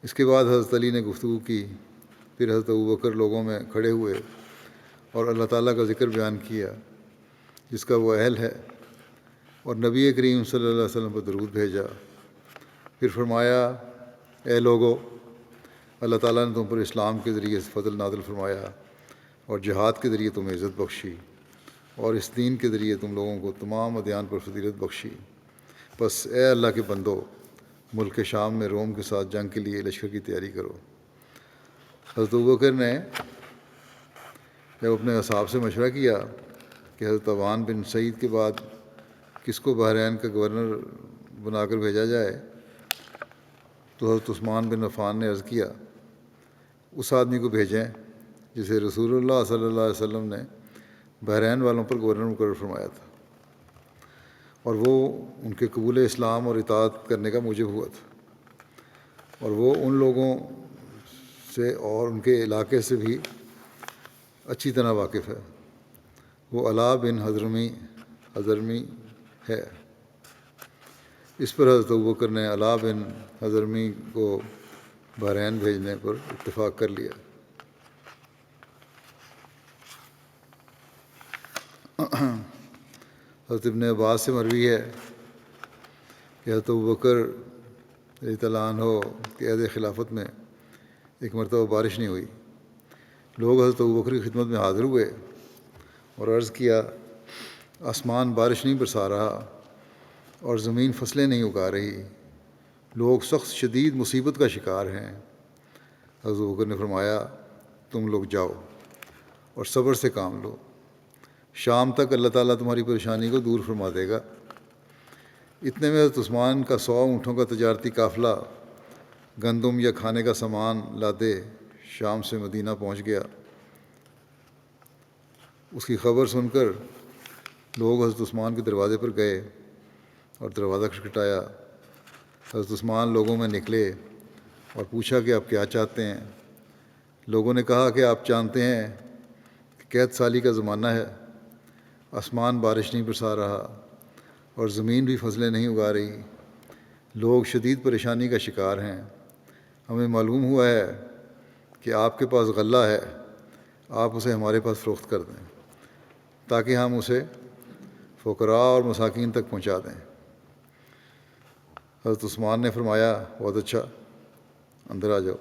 اس کے بعد حضرت علی نے گفتگو کی، پھر حضرت ابوبکر لوگوں میں کھڑے ہوئے اور اللہ تعالیٰ کا ذکر بیان کیا جس کا وہ اہل ہے، اور نبی کریم صلی اللہ علیہ وسلم پر درود بھیجا۔ پھر فرمایا اے لوگو، اللہ تعالیٰ نے تم پر اسلام کے ذریعے فضل نازل فرمایا اور جہاد کے ذریعے تمہیں عزت بخشی، اور اس دین کے ذریعے تم لوگوں کو تمام ادیان پر فضیلت بخشی۔ بس اے اللہ کے بندو، ملک شام میں روم کے ساتھ جنگ کے لیے لشکر کی تیاری کرو۔ حضرت ابوبکر نے جب اپنے اصحاب سے مشورہ کیا کہ حضرت عوان بن سعید کے بعد کس کو بحرین کا گورنر بنا کر بھیجا جائے، تو حضرت عثمان بن عفان نے عرض کیا اس آدمی کو بھیجیں جسے رسول اللہ صلی اللہ علیہ وسلم نے بحرین والوں پر گورنر مقرر فرمایا تھا، اور وہ ان کے قبول اسلام اور اطاعت کرنے کا موجب ہوا تھا، اور وہ ان لوگوں سے اور ان کے علاقے سے بھی اچھی طرح واقف ہے۔ وہ علا بن حضرمی ہے۔ اس پر حضرت ابوبکر نے علا بن حضرمی کو بحرین بھیجنے پر اتفاق کر لیا۔ حضرت ابن عباس سے مروی ہے کہ حضرت ابوبکر رضی اللہ عنہ کے عہد خلافت میں ایک مرتبہ بارش نہیں ہوئی۔ لوگ حضرت ابوبکر کی خدمت میں حاضر ہوئے اور عرض کیا، آسمان بارش نہیں برسا رہا اور زمین فصلیں نہیں اگا رہی، لوگ سخت شدید مصیبت کا شکار ہیں۔ حضرت ابوبکر نے فرمایا، تم لوگ جاؤ اور صبر سے کام لو، شام تک اللہ تعالیٰ تمہاری پریشانی کو دور فرما دے گا۔ اتنے میں حضرت عثمان کا 100 اونٹوں کا تجارتی قافلہ گندم یا کھانے کا سامان لادے شام سے مدینہ پہنچ گیا۔ اس کی خبر سن کر لوگ حضرت عثمان کے دروازے پر گئے اور دروازہ کھٹکھٹایا۔ حضرت عثمان لوگوں میں نکلے اور پوچھا کہ آپ کیا چاہتے ہیں؟ لوگوں نے کہا کہ آپ جانتے ہیں کہ قحط سالی کا زمانہ ہے، آسمان بارش نہیں برسا رہا اور زمین بھی فصلیں نہیں اگا رہی، لوگ شدید پریشانی کا شکار ہیں۔ ہمیں معلوم ہوا ہے کہ آپ کے پاس غلہ ہے، آپ اسے ہمارے پاس فروخت کر دیں تاکہ ہم اسے فقراء اور مساکین تک پہنچا دیں۔ حضرت عثمان نے فرمایا، بہت اچھا، اندر آ جاؤ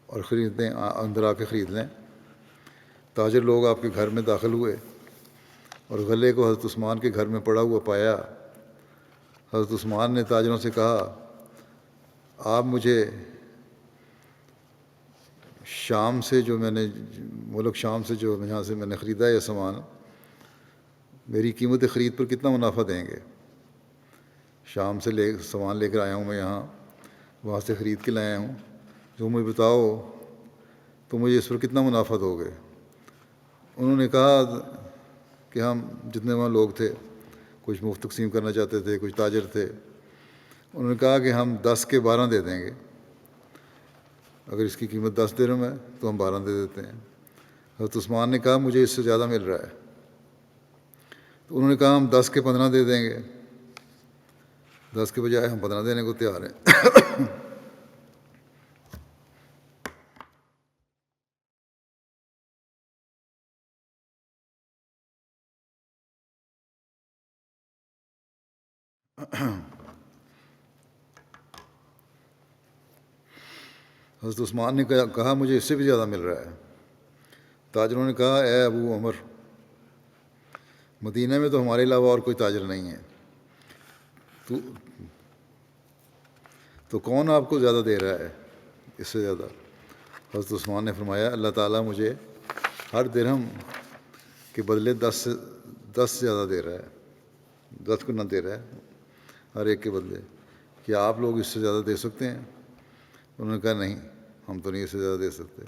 اور اندر آ کے خرید لیں۔ تاجر لوگ آپ کے گھر میں داخل ہوئے اور غلے کو حضرت عثمان کے گھر میں پڑا ہوا پایا۔ حضرت عثمان نے تاجروں سے کہا، آپ مجھے شام سے جو میں نے ملک شام سے جو یہاں سے میں نے خریدا ہے یہ سامان، میری قیمت خرید پر کتنا منافع دیں گے؟ شام سے سامان لے کر آیا ہوں میں یہاں، وہاں سے خرید کے لایا ہوں، جو مجھے بتاؤ تو مجھے اس پر کتنا منافع دو گے؟ انہوں نے کہا کہ ہم جتنے وہاں لوگ تھے، کچھ مفت تقسیم کرنا چاہتے تھے، کچھ تاجر تھے، انہوں نے کہا کہ ہم 10 کے 12 دے دیں گے، اگر اس کی قیمت 10 درہم ہے تو ہم 12 دے دیتے ہیں۔ حضرت عثمان نے کہا، مجھے اس سے زیادہ مل رہا ہے، تو انہوں نے کہا ہم 10 کے 15 دے دیں گے، 10 کے بجائے ہم 15 دینے کو تیار ہیں۔ حضرت عثمان نے کہا مجھے اس سے بھی زیادہ مل رہا ہے۔ تاجروں نے کہا، اے ابو عمر، مدینہ میں تو ہمارے علاوہ اور کوئی تاجر نہیں ہے، تو کون آپ کو زیادہ دے رہا ہے اس سے زیادہ؟ حضرت عثمان نے فرمایا، اللہ تعالیٰ مجھے ہر درہم کے بدلے 10 سے زیادہ دے رہا ہے، 10 گنا دے رہا ہے ہر ایک کے بدلے۔ کیا آپ لوگ اس سے زیادہ دے سکتے ہیں؟ انہوں نے کہا، نہیں، ہم تو نہیں اس سے زیادہ دے سکتے۔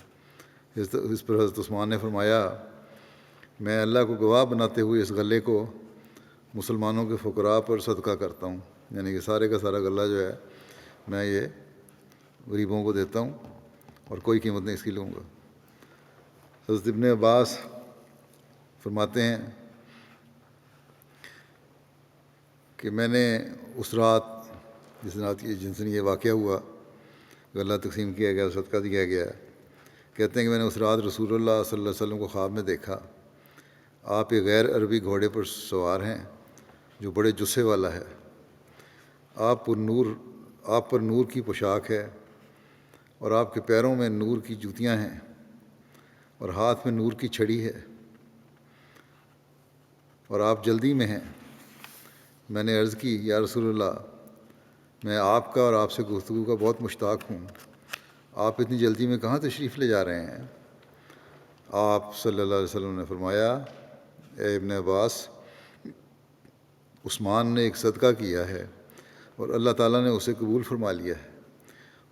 اس پر حضرت عثمان نے فرمایا، میں اللہ کو گواہ بناتے ہوئے اس غلے کو مسلمانوں کے فقراء پر صدقہ کرتا ہوں، یعنی کہ سارے کا سارا غلہ جو ہے میں یہ غریبوں کو دیتا ہوں اور کوئی قیمت نہیں اس کی لوں گا۔ حضرت ابن عباس فرماتے ہیں کہ میں نے اس رات جس دن یہ واقعہ ہوا، غلہ تقسیم کیا گیا، صدقہ دیا گیا، کہتے ہیں کہ میں نے اس رات رسول اللہ صلی اللہ علیہ وسلم کو خواب میں دیکھا، آپ ایک غیر عربی گھوڑے پر سوار ہیں جو بڑے جسے والا ہے، آپ پر نور کی پوشاک ہے اور آپ کے پیروں میں نور کی جوتیاں ہیں اور ہاتھ میں نور کی چھڑی ہے اور آپ جلدی میں ہیں۔ میں نے عرض کی، یا رسول اللہ، میں آپ کا اور آپ سے گفتگو کا بہت مشتاق ہوں، آپ اتنی جلدی میں کہاں تشریف لے جا رہے ہیں؟ آپ صلی اللہ علیہ وسلم نے فرمایا، اے ابن عباس، عثمان نے ایک صدقہ کیا ہے اور اللہ تعالیٰ نے اسے قبول فرما لیا ہے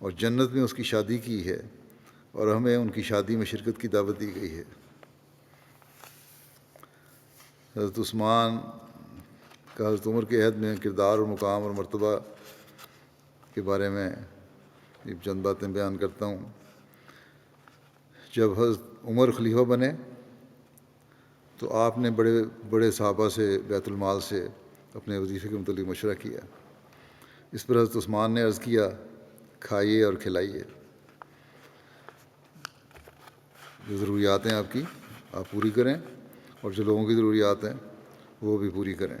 اور جنت میں اس کی شادی کی ہے اور ہمیں ان کی شادی میں شرکت کی دعوت دی گئی ہے۔ حضرت عثمان کا حضرت عمر کے عہد میں کردار اور مقام اور مرتبہ کے بارے میں چند باتیں بیان کرتا ہوں۔ جب حضرت عمر خلیفہ بنے تو آپ نے بڑے بڑے صحابہ سے بیت المال سے اپنے وظیفے کے متعلق مشورہ کیا۔ اس پر حضرت عثمان نے عرض کیا، کھائیے اور کھلائیے، جو ضروریات ہیں آپ کی آپ پوری کریں، اور جو لوگوں کی ضروریات ہیں وہ بھی پوری کریں،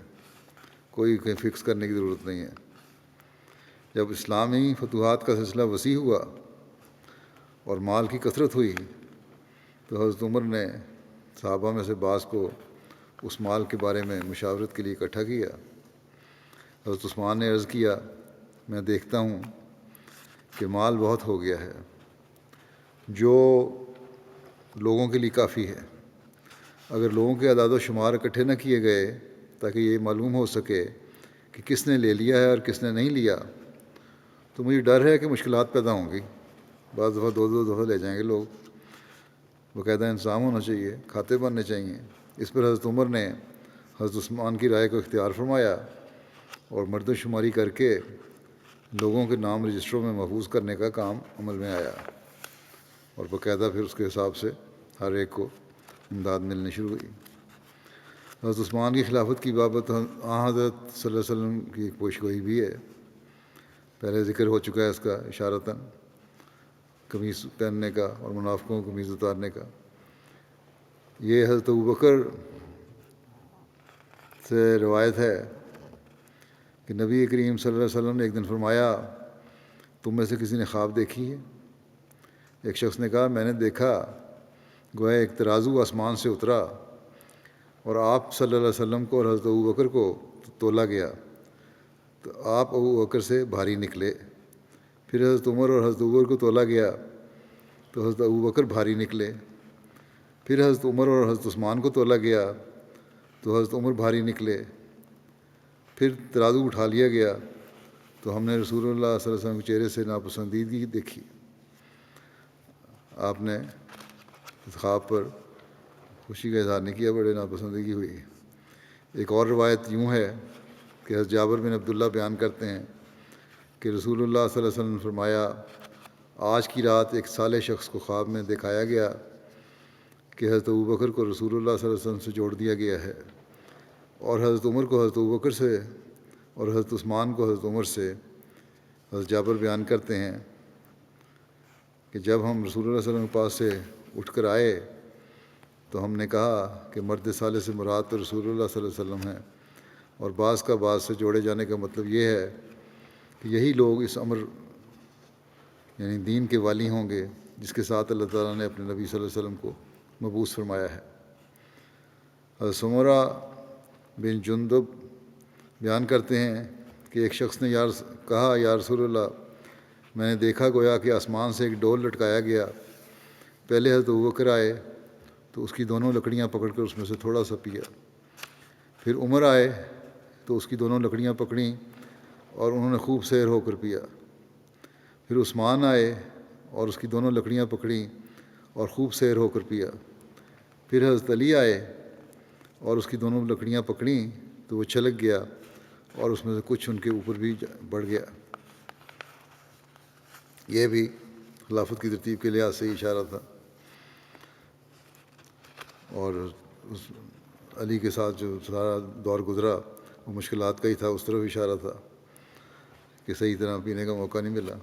کوئی کہیں فکس کرنے کی ضرورت نہیں ہے۔ جب اسلامی فتوحات کا سلسلہ وسیع ہوا اور مال کی کثرت ہوئی تو حضرت عمر نے صحابہ میں سے بعض کو اس مال کے بارے میں مشاورت کے لیے اکٹھا کیا۔ حضرت عثمان نے عرض کیا، میں دیکھتا ہوں کہ مال بہت ہو گیا ہے، جو لوگوں کے لیے کافی ہے۔ اگر لوگوں کے اعداد و شمار اکٹھے نہ کیے گئے تاکہ یہ معلوم ہو سکے کہ کس نے لے لیا ہے اور کس نے نہیں لیا، تو مجھے ڈر ہے کہ مشکلات پیدا ہوں گی۔ بعض دفعہ دو دو دفعہ لے جائیں گے لوگ، باقاعدہ انتظام ہونا چاہیے، کھاتے بننے چاہیے۔ اس پر حضرت عمر نے حضرت عثمان کی رائے کو اختیار فرمایا اور مردم شماری کر کے لوگوں کے نام رجسٹروں میں محفوظ کرنے کا کام عمل میں آیا، اور باقاعدہ پھر اس کے حساب سے ہر ایک کو امداد ملنی شروع ہوئی۔ حضرت عثمان کی خلافت کی بابت حضرت صلی اللہ علیہ وسلم کی ایک پیشگوئی بھی ہے، پہلے ذکر ہو چکا ہے اس کا اشارتاً، قمیص پہننے کا اور منافقوں کو قمیض اتارنے کا۔ یہ حضرت ابوبکر سے روایت ہے کہ نبی کریم صلی اللہ علیہ وسلم نے ایک دن فرمایا، تم میں سے کسی نے خواب دیکھی ہے؟ ایک شخص نے کہا، میں نے دیکھا گویا ایک ترازو آسمان سے اترا اور آپ صلی اللہ علیہ وسلم کو اور حضرت ابوبکر کو تولا گیا تو آپ ابوبکر سے بھاری نکلے، پھر حضرت عمر اور حضرت ابوبکر کو تولا گیا تو حضرت ابوبکر بھاری نکلے، پھر حضرت عمر اور حضرت عثمان کو تولا گیا تو حضرت عمر بھاری نکلے، پھر ترازو اٹھا لیا گیا تو ہم نے رسول اللہ صلی اللہ علیہ وسلم کے چہرے سے ناپسندیدگی دیکھی۔ آپ نے اس خواب پر خوشی کا اظہار نہیں کیا، بڑے ناپسندیدگی ہوئی۔ ایک اور روایت یوں ہے کہ حضرت جابر بن عبداللہ بیان کرتے ہیں کہ رسول اللہ صلی اللہ علیہ وسلم نے فرمایا، آج کی رات ایک صالح شخص کو خواب میں دکھایا گیا کہ حضرت ابوبکر کو رسول اللہ صلی اللہ علیہ وسلم سے جوڑ دیا گیا ہے، اور حضرت عمر کو حضرت ابوبکر سے اور حضرت عثمان کو حضرت عمر سے۔ حضرت جابر بیان کرتے ہیں کہ جب ہم رسول اللہ صلی اللہ علیہ وسلم کے پاس سے اٹھ کر آئے تو ہم نے کہا کہ مرد صالح سے مراد تو رسول اللہ صلی اللہ علیہ وسلم ہیں، اور بعض کا بعض سے جوڑے جانے کا مطلب یہ ہے کہ یہی لوگ اس امر یعنی دین کے والی ہوں گے جس کے ساتھ اللہ تعالیٰ نے اپنے نبی صلی اللہ علیہ وسلم کو مبعوث فرمایا ہے۔ حضرت سمرہ بن جندب بیان کرتے ہیں کہ ایک شخص نے کہا، یا رسول اللہ، میں نے دیکھا گویا کہ آسمان سے ایک ڈول لٹکایا گیا، پہلے حضرت ابوبکر آئے تو اس کی دونوں لکڑیاں پکڑ کر اس میں سے تھوڑا سا پیا، پھر عمر آئے تو اس کی دونوں لکڑیاں پکڑیں اور انہوں نے خوب سیر ہو کر پیا، پھر عثمان آئے اور اس کی دونوں لکڑیاں پکڑیں اور خوب سیر ہو کر پیا، پھر حضرت علی آئے اور اس کی دونوں لکڑیاں پکڑیں تو وہ چھلک گیا اور اس میں سے کچھ ان کے اوپر بھی بڑھ گیا۔ یہ بھی خلافت کی ترتیب کے لحاظ سے ہی اشارہ تھا، اور اس علی کے ساتھ جو سارا دور گزرا وہ مشکلات کا ہی تھا، اس طرف اشارہ تھا کہ صحیح طرح پینے کا موقع نہیں ملا۔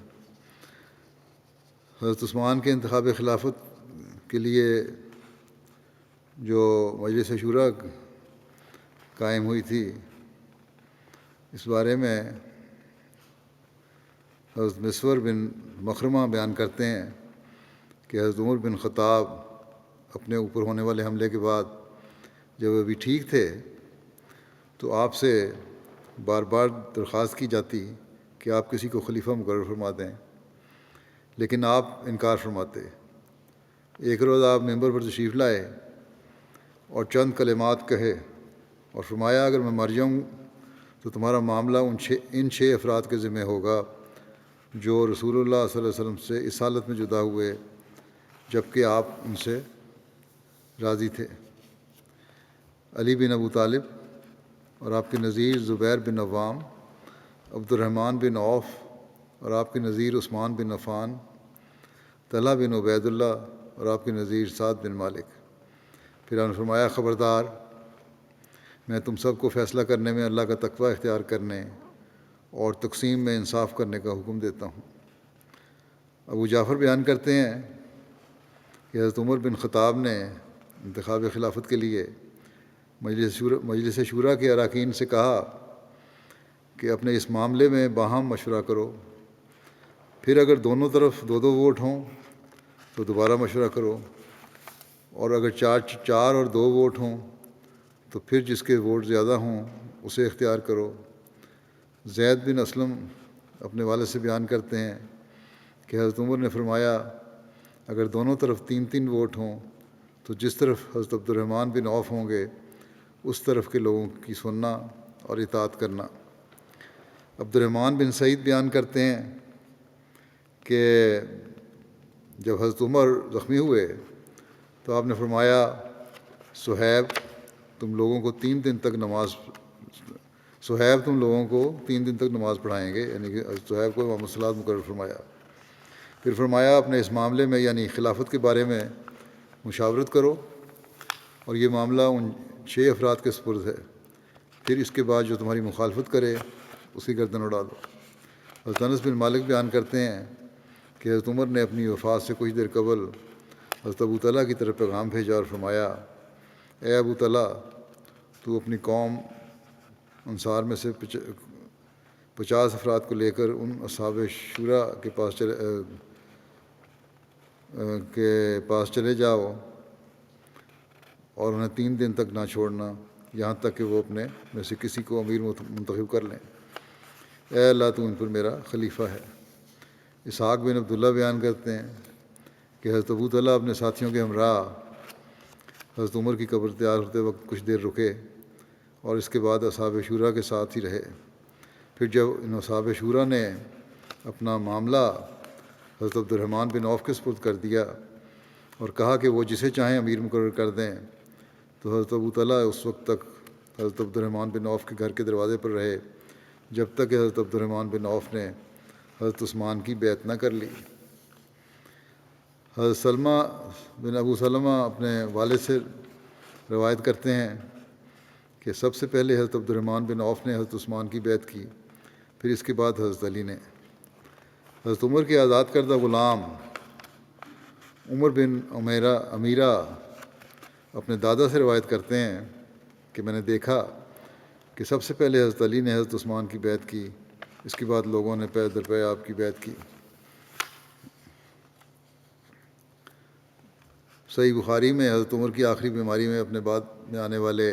حضرت عثمان کے انتخاب خلافت کے لیے جو مجلس شورا قائم ہوئی تھی، اس بارے میں حضرت مسور بن مخرمہ بیان کرتے ہیں کہ حضرت عمر بن خطاب اپنے اوپر ہونے والے حملے کے بعد جب ابھی ٹھیک تھے تو آپ سے بار بار درخواست کی جاتی کہ آپ کسی کو خلیفہ مقرر فرما دیں، لیکن آپ انکار فرماتے۔ ایک روز آپ ممبر پر تشریف لائے اور چند کلمات کہے اور فرمایا، اگر میں مر جاؤں تو تمہارا معاملہ ان 6 افراد کے ذمہ ہوگا جو رسول اللہ صلی اللہ علیہ وسلم سے اس حالت میں جدا ہوئے جبکہ آپ ان سے راضی تھے: علی بن ابو طالب اور آپ کے نظیر زبیر بن عوام، عبد الرحمن بن عوف اور آپ کے نظیر عثمان بن عفان، طلحہ بن عبید اللہ اور آپ کے نظیر سعد بن مالک۔ پھر آپ نے فرمایا خبردار، میں تم سب کو فیصلہ کرنے میں اللہ کا تقوی اختیار کرنے اور تقسیم میں انصاف کرنے کا حکم دیتا ہوں۔ ابو جعفر بیان کرتے ہیں کہ حضرت عمر بن خطاب نے انتخاب خلافت کے لیے مجلس شورا کے اراکین سے کہا کہ اپنے اس معاملے میں باہم مشورہ کرو، پھر اگر دونوں طرف 2 ووٹ ہوں تو دوبارہ مشورہ کرو، اور اگر 4 اور 2 ووٹ ہوں تو پھر جس کے ووٹ زیادہ ہوں اسے اختیار کرو۔ زید بن اسلم اپنے والد سے بیان کرتے ہیں کہ حضرت عمر نے فرمایا اگر دونوں طرف 3 ووٹ ہوں تو جس طرف حضرت عبد الرحمن بن عوف ہوں گے اس طرف کے لوگوں کی سننا اور اطاعت کرنا۔ عبد الرحمن بن سعید بیان کرتے ہیں کہ جب حضرت عمر زخمی ہوئے تو آپ نے فرمایا صہیب تم لوگوں کو 3 دن تک نماز پڑھائیں گے، یعنی کہ صہیب کو امام الصلاۃ مقرر فرمایا۔ پھر فرمایا اپنے اس معاملے میں یعنی خلافت کے بارے میں مشاورت کرو، اور یہ معاملہ ان 6 افراد کے سپرد ہے، پھر اس کے بعد جو تمہاری مخالفت کرے اس کی گردن اڑا دو۔ حضرت انس بن مالک بیان کرتے ہیں کہ حضرت عمر نے اپنی وفات سے کچھ دیر قبل حضرت ابو طلحہ کی طرف پیغام بھیجا اور فرمایا اے ابو طلحہ، تو اپنی قوم انصار میں سے 50 افراد کو لے کر ان اصحاب شورا کے پاس چلے جاؤ اور انہیں 3 دن تک نہ چھوڑنا یہاں تک کہ وہ اپنے میں سے کسی کو امیر منتخب کر لیں۔ اے اللہ تو ان پر میرا خلیفہ ہے۔ اسحاق بن عبداللہ بیان کرتے ہیں کہ حضرت ابو طلحہ اپنے ساتھیوں کے ہمراہ حضرت عمر کی قبر تیار ہوتے وقت کچھ دیر رکے اور اس کے بعد اصحاب شورا کے ساتھ ہی رہے۔ پھر جب ان اصحاب شورا نے اپنا معاملہ حضرت عبد الرحمن بن عوف کے سپرد کر دیا اور کہا کہ وہ جسے چاہیں امیر مقرر کر دیں، تو حضرت ابو طلحہ اس وقت تک حضرت عبد الرحمن بن عوف کے گھر کے دروازے پر رہے جب تک کہ حضرت عبد الرحمن بن عوف نے حضرت عثمان کی بیعت نہ کر لی۔ حضرت سلمہ بن ابو سلمہ اپنے والد سے روایت کرتے ہیں کہ سب سے پہلے حضرت عبد الرحمن بن عوف نے حضرت عثمان کی بیعت کی، پھر اس کے بعد حضرت علی نے۔ حضرت عمر کے آزاد کردہ غلام عمر بن امیرہ اپنے دادا سے روایت کرتے ہیں کہ میں نے دیکھا کہ سب سے پہلے حضرت علی نے حضرت عثمان کی بیعت کی، اس کے بعد لوگوں نے پے در پے آپ کی بیعت کی۔ صحیح بخاری میں حضرت عمر کی آخری بیماری میں اپنے بعد میں آنے والے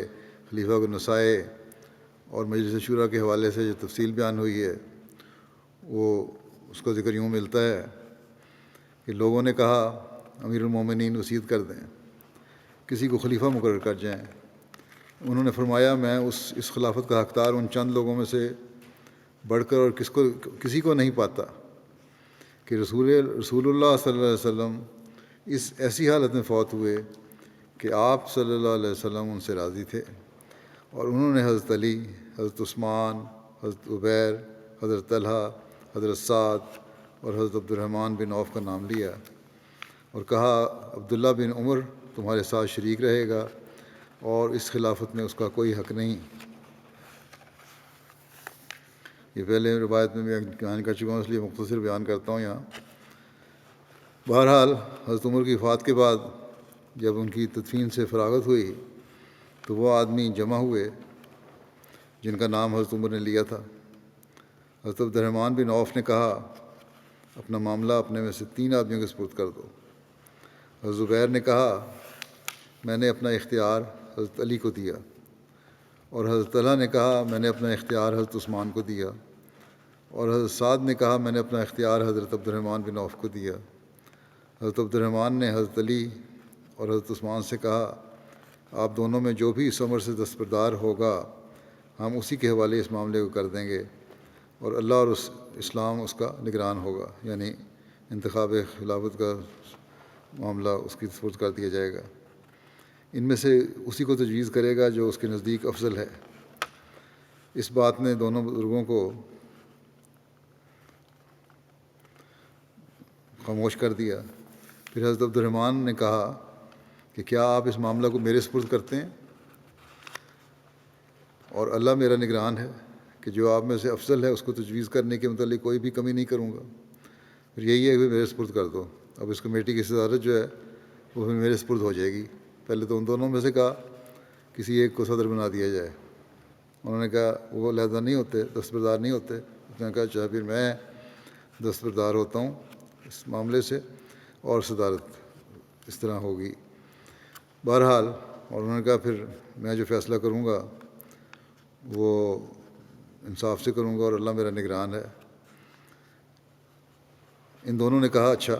خلیفہ کو نسائے اور مجلس شورا کے حوالے سے جو تفصیل بیان ہوئی ہے وہ اس کا ذکر یوں ملتا ہے کہ لوگوں نے کہا امیر المومنین وصیت کر دیں، کسی کو خلیفہ مقرر کر جائیں۔ انہوں نے فرمایا میں اس خلافت کا حقدار ان چند لوگوں میں سے بڑھ کر اور کسی کو نہیں پاتا کہ رسول اللہ صلی اللہ علیہ وسلم اس ایسی حالت میں فوت ہوئے کہ آپ صلی اللہ علیہ وسلم ان سے راضی تھے، اور انہوں نے حضرت علی، حضرت عثمان، حضرت عبیر، حضرت طلحہ، حضرت سعد اور حضرت عبد الرحمن بن عوف کا نام لیا اور کہا عبداللہ بن عمر تمہارے ساتھ شریک رہے گا اور اس خلافت میں اس کا کوئی حق نہیں۔ یہ پہلے روایت میں بھی بیان کر چکا ہوں، اس لیے مختصر بیان کرتا ہوں یہاں۔ بہرحال حضرت عمر کی وفات کے بعد جب ان کی تدفین سے فراغت ہوئی تو وہ آدمی جمع ہوئے جن کا نام حضرت عمر نے لیا تھا۔ حضرت عبد الرحمن بن عوف نے کہا اپنا معاملہ اپنے میں سے 3 آدمیوں کے سپرد کر دو۔ حضرت زبیر نے کہا میں نے اپنا اختیار حضرت علی کو دیا، اور حضرت طلحہ نے کہا میں نے اپنا اختیار حضرت عثمان کو دیا، اور حضرت سعد نے کہا میں نے اپنا اختیار حضرت عبد الرحمن بن عوف کو دیا۔ حضرت عبد الرحمن نے حضرت علی اور حضرت عثمان سے کہا آپ دونوں میں جو بھی اس عمر سے دستبردار ہوگا ہم اسی کے حوالے اس معاملے کو کر دیں گے، اور اللہ اور اسلام اس کا نگران ہوگا، یعنی انتخاب خلافت کا معاملہ اس کی سپرد کر دیا جائے گا، ان میں سے اسی کو تجویز کرے گا جو اس کے نزدیک افضل ہے۔ اس بات نے دونوں بزرگوں کو خاموش کر دیا۔ پھر حضرت عبد الرحمن نے کہا کہ کیا آپ اس معاملہ کو میرے سپرد کرتے ہیں؟ اور اللہ میرا نگران ہے کہ جو آپ میں سے افضل ہے اس کو تجویز کرنے کے متعلق کوئی بھی کمی نہیں کروں گا۔ پھر یہی ہے کہ میرے سپرد کر دو۔ اب اس کمیٹی کی صدارت جو ہے وہ پھر میرے سپرد ہو جائے گی۔ پہلے تو ان دونوں میں سے کہا کسی ایک کو صدر بنا دیا جائے۔ انہوں نے کہا وہ علیحدہ نہیں ہوتے، دستبردار نہیں ہوتے۔ اس نے کہا اچھا پھر میں دستبردار ہوتا ہوں اس معاملے سے، اور صدارت اس طرح ہوگی۔ بہرحال اور انہوں نے کہا پھر میں جو فیصلہ کروں گا وہ انصاف سے کروں گا اور اللہ میرا نگران ہے۔ ان دونوں نے کہا اچھا۔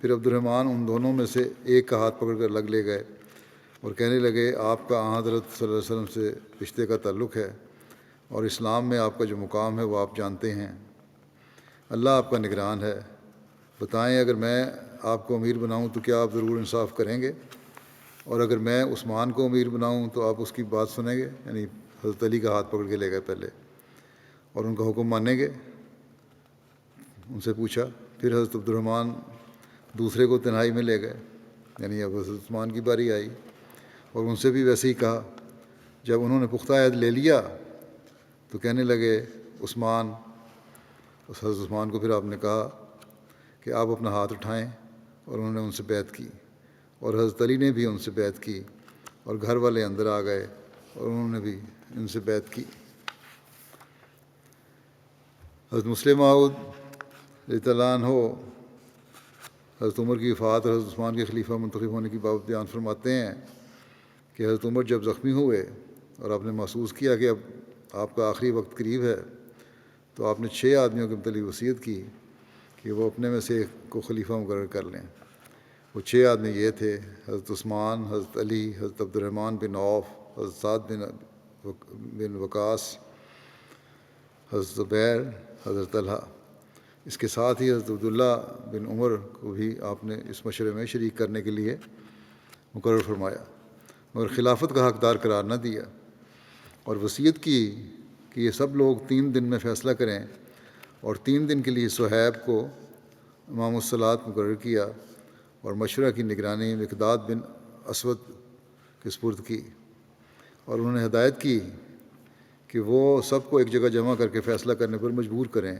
پھر عبد الرحمن ان دونوں میں سے ایک کا ہاتھ پکڑ کر الگ لے گئے اور کہنے لگے آپ کا آن حضرت صلی اللہ علیہ وسلم سے رشتے کا تعلق ہے اور اسلام میں آپ کا جو مقام ہے وہ آپ جانتے ہیں۔ اللہ آپ کا نگران ہے۔ بتائیں اگر میں آپ کو امیر بناؤں تو کیا آپ ضرور انصاف کریں گے؟ اور اگر میں عثمان کو امیر بناؤں تو آپ اس کی بات سنیں گے؟ یعنی حضرت علی کا ہاتھ پکڑ کے لے گئے پہلے، اور ان کا حکم مانیں گے؟ ان سے پوچھا۔ پھر حضرت عبد الرحمن دوسرے کو تنہائی میں لے گئے، یعنی اب حضرت عثمان کی باری آئی، اور ان سے بھی ویسے ہی کہا۔ جب انہوں نے پختہ عہد لے لیا تو کہنے لگے عثمان، حضرت عثمان کو پھر آپ نے کہا کہ آپ اپنا ہاتھ اٹھائیں، اور انہوں نے ان سے بیعت کی، اور حضرت علی نے بھی ان سے بیعت کی، اور گھر والے اندر آ گئے اور انہوں نے بھی ان سے بیعت کی۔ حضرت مسلم معود رضی اللہ عنہ حضرت عمر کی وفات اور حضرت عثمان کے خلیفہ منتخب ہونے کی بابت بیان فرماتے ہیں کہ حضرت عمر جب زخمی ہوئے اور آپ نے محسوس کیا کہ اب آپ کا آخری وقت قریب ہے تو آپ نے 6 آدمیوں کے متعلق وصیت کی کہ وہ اپنے میں سے ایک کو خلیفہ مقرر کر لیں۔ وہ 6 آدمی یہ تھے: حضرت عثمان، حضرت علی، حضرت عبد الرحمن بن عوف، حضرت سعد بن وقاص، حضرت زبیر، حضرت طلحہ۔ اس کے ساتھ ہی حضرت عبداللہ بن عمر کو بھی آپ نے اس مشورے میں شریک کرنے کے لیے مقرر فرمایا، مگر خلافت کا حقدار قرار نہ دیا، اور وصیت کی کہ یہ سب لوگ 3 دن میں فیصلہ کریں، اور 3 دن کے لیے صہیب کو امام الصلاۃ مقرر کیا، اور مشورہ کی نگرانی مقداد بن اسود کے سپرد کی، اور انہوں نے ہدایت کی کہ وہ سب کو ایک جگہ جمع کر کے فیصلہ کرنے پر مجبور کریں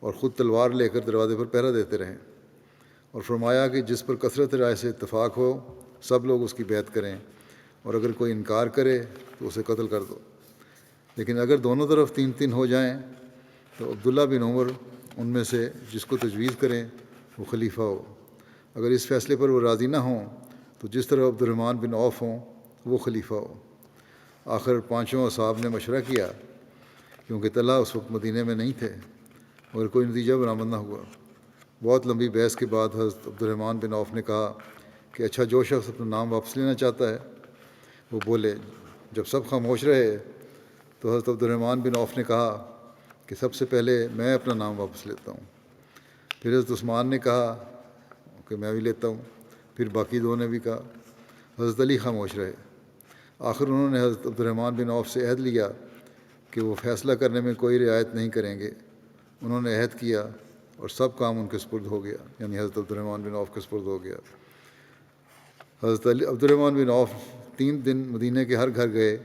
اور خود تلوار لے کر دروازے پر پہرا دیتے رہیں، اور فرمایا کہ جس پر کثرت رائے سے اتفاق ہو سب لوگ اس کی بیعت کریں، اور اگر کوئی انکار کرے تو اسے قتل کر دو، لیکن اگر دونوں طرف 3 ہو جائیں تو عبداللہ بن عمر ان میں سے جس کو تجویز کریں وہ خلیفہ ہو۔ اگر اس فیصلے پر وہ راضی نہ ہوں تو جس طرح عبد الرحمن بن عوف ہوں وہ خلیفہ ہو۔ آخر 5 اصحاب نے مشورہ کیا، کیونکہ طلحہ اس وقت مدینہ میں نہیں تھے، مگر کوئی نتیجہ برآمد نہ ہوا۔ بہت لمبی بحث کے بعد حضرت عبد الرحمن بن عوف نے کہا کہ اچھا جو شخص اپنا نام واپس لینا چاہتا ہے وہ بولے۔ جب سب خاموش رہے تو حضرت عبد الرحمن بن عوف نے کہا کہ سب سے پہلے میں اپنا نام واپس لیتا ہوں۔ پھر حضرت عثمان نے کہا کہ میں بھی لیتا ہوں۔ پھر باقی 2 نے بھی کہا۔ حضرت علی خاموش رہے۔ آخر انہوں نے حضرت عبد الرحمن بن عوف سے عہد لیا کہ وہ فیصلہ کرنے میں کوئی رعایت نہیں کریں گے۔ انہوں نے عہد کیا اور سب کام ان کے سپرد ہو گیا، یعنی حضرت عبد الرحمن بن عوف کے سپرد ہو گیا۔ حضرت عبد الرحمن بن عوف 3 دن مدینہ کے ہر گھر گئے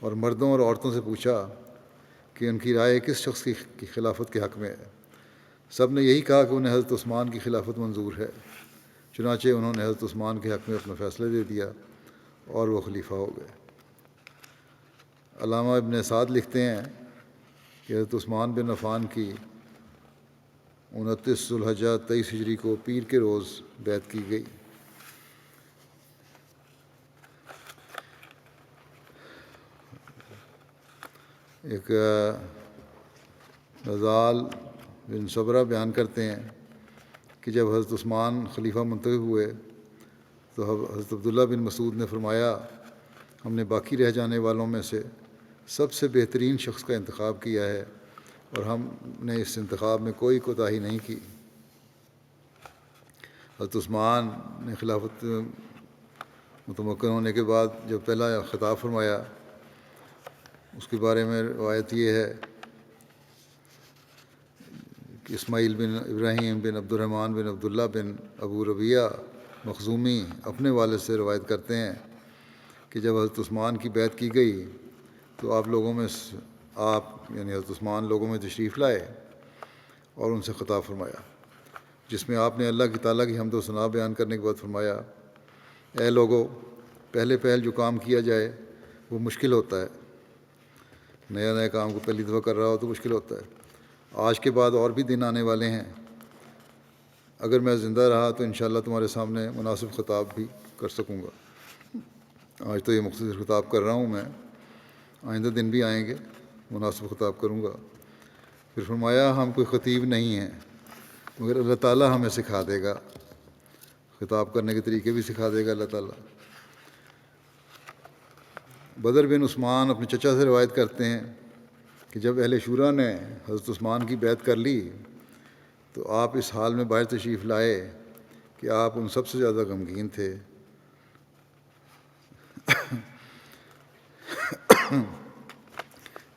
اور مردوں اور عورتوں سے پوچھا کہ ان کی رائے کس شخص کی خلافت کے حق میں ہے۔ سب نے یہی کہا کہ انہیں حضرت عثمان کی خلافت منظور ہے۔ چنانچہ انہوں نے حضرت عثمان کے حق میں اپنا فیصلہ دے دیا اور وہ خلیفہ ہو گئے۔ علامہ ابن سعد لکھتے ہیں کہ حضرت عثمان بن عفان کی 29 ذو الحجہ 23 ہجری کو پیر کے روز بیعت کی گئی۔ ایک غزال بن صبرہ بیان کرتے ہیں کہ جب حضرت عثمان خلیفہ منتخب ہوئے تو حضرت عبداللہ بن مسعود نے فرمایا ہم نے باقی رہ جانے والوں میں سے سب سے بہترین شخص کا انتخاب کیا ہے اور ہم نے اس انتخاب میں کوئی کوتاہی نہیں کی۔ حضرت عثمان نے خلافت متمکن ہونے کے بعد جب پہلا خطاب فرمایا اس کے بارے میں روایت یہ ہے کہ اسماعیل بن ابراہیم بن عبد الرحمن بن عبداللہ بن ابو ربیعہ مخزومی اپنے والد سے روایت کرتے ہیں کہ جب حضرت عثمان کی بیعت کی گئی تو آپ یعنی حضرت عثمان لوگوں میں تشریف لائے اور ان سے خطاب فرمایا، جس میں آپ نے اللہ کی تعالیٰ کی حمد و ثنا بیان کرنے کے بعد فرمایا، اے لوگو، پہل جو کام کیا جائے وہ مشکل ہوتا ہے، نئے کام کو پہلی دفعہ کر رہا ہو تو مشکل ہوتا ہے۔ آج کے بعد اور بھی دن آنے والے ہیں، اگر میں زندہ رہا تو انشاءاللہ تمہارے سامنے مناسب خطاب بھی کر سکوں گا۔ آج تو یہ مختصر خطاب کر رہا ہوں میں، آئندہ دن بھی آئیں گے، مناسب خطاب کروں گا۔ پھر فرمایا، ہم کوئی خطیب نہیں ہیں مگر اللہ تعالیٰ ہمیں سکھا دے گا، خطاب کرنے کے طریقے بھی سکھا دے گا اللہ تعالیٰ۔ بدر بن عثمان اپنے چچا سے روایت کرتے ہیں کہ جب اہل شورا نے حضرت عثمان کی بیعت کر لی تو آپ اس حال میں باہر تشریف لائے کہ آپ ان سب سے زیادہ غمگین تھے۔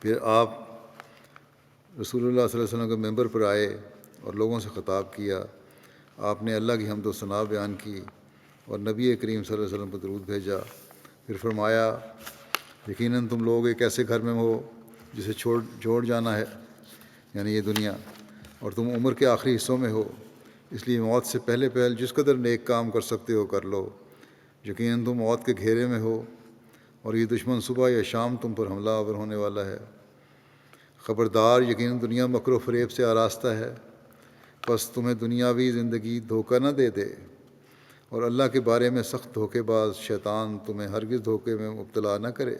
پھر آپ رسول اللہ صلی اللہ علیہ وسلم کے ممبر پر آئے اور لوگوں سے خطاب کیا۔ آپ نے اللہ کی حمد و ثنا بیان کی اور نبی کریم صلی اللہ علیہ وسلم پر درود بھیجا۔ پھر فرمایا، یقیناً تم لوگ ایک ایسے گھر میں ہو جسے چھوڑ جانا ہے، یعنی یہ دنیا، اور تم عمر کے آخری حصوں میں ہو، اس لیے موت سے پہل جس قدر نیک کام کر سکتے ہو کر لو۔ یقیناً تم موت کے گھیرے میں ہو اور یہ دشمن صبح یا شام تم پر حملہ آور ہونے والا ہے۔ خبردار، یقیناً دنیا مکر و فریب سے آراستہ ہے، پس تمہیں دنیاوی زندگی دھوکہ نہ دے دے، اور اللہ کے بارے میں سخت دھوکے باز شیطان تمہیں ہرگز دھوکے میں مبتلا نہ کرے۔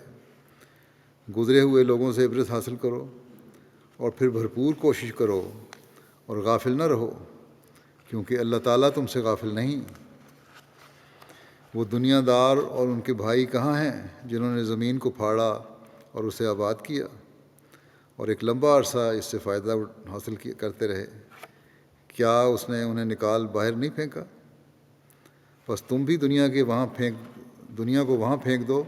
گزرے ہوئے لوگوں سے عبرت حاصل کرو اور پھر بھرپور کوشش کرو اور غافل نہ رہو، کیونکہ اللہ تعالیٰ تم سے غافل نہیں۔ وہ دنیا دار اور ان کے بھائی کہاں ہیں جنہوں نے زمین کو پھاڑا اور اسے آباد کیا اور ایک لمبا عرصہ اس سے فائدہ حاصل کرتے رہے؟ کیا اس نے انہیں نکال باہر نہیں پھینکا؟ بس تم بھی دنیا کو وہاں پھینک دو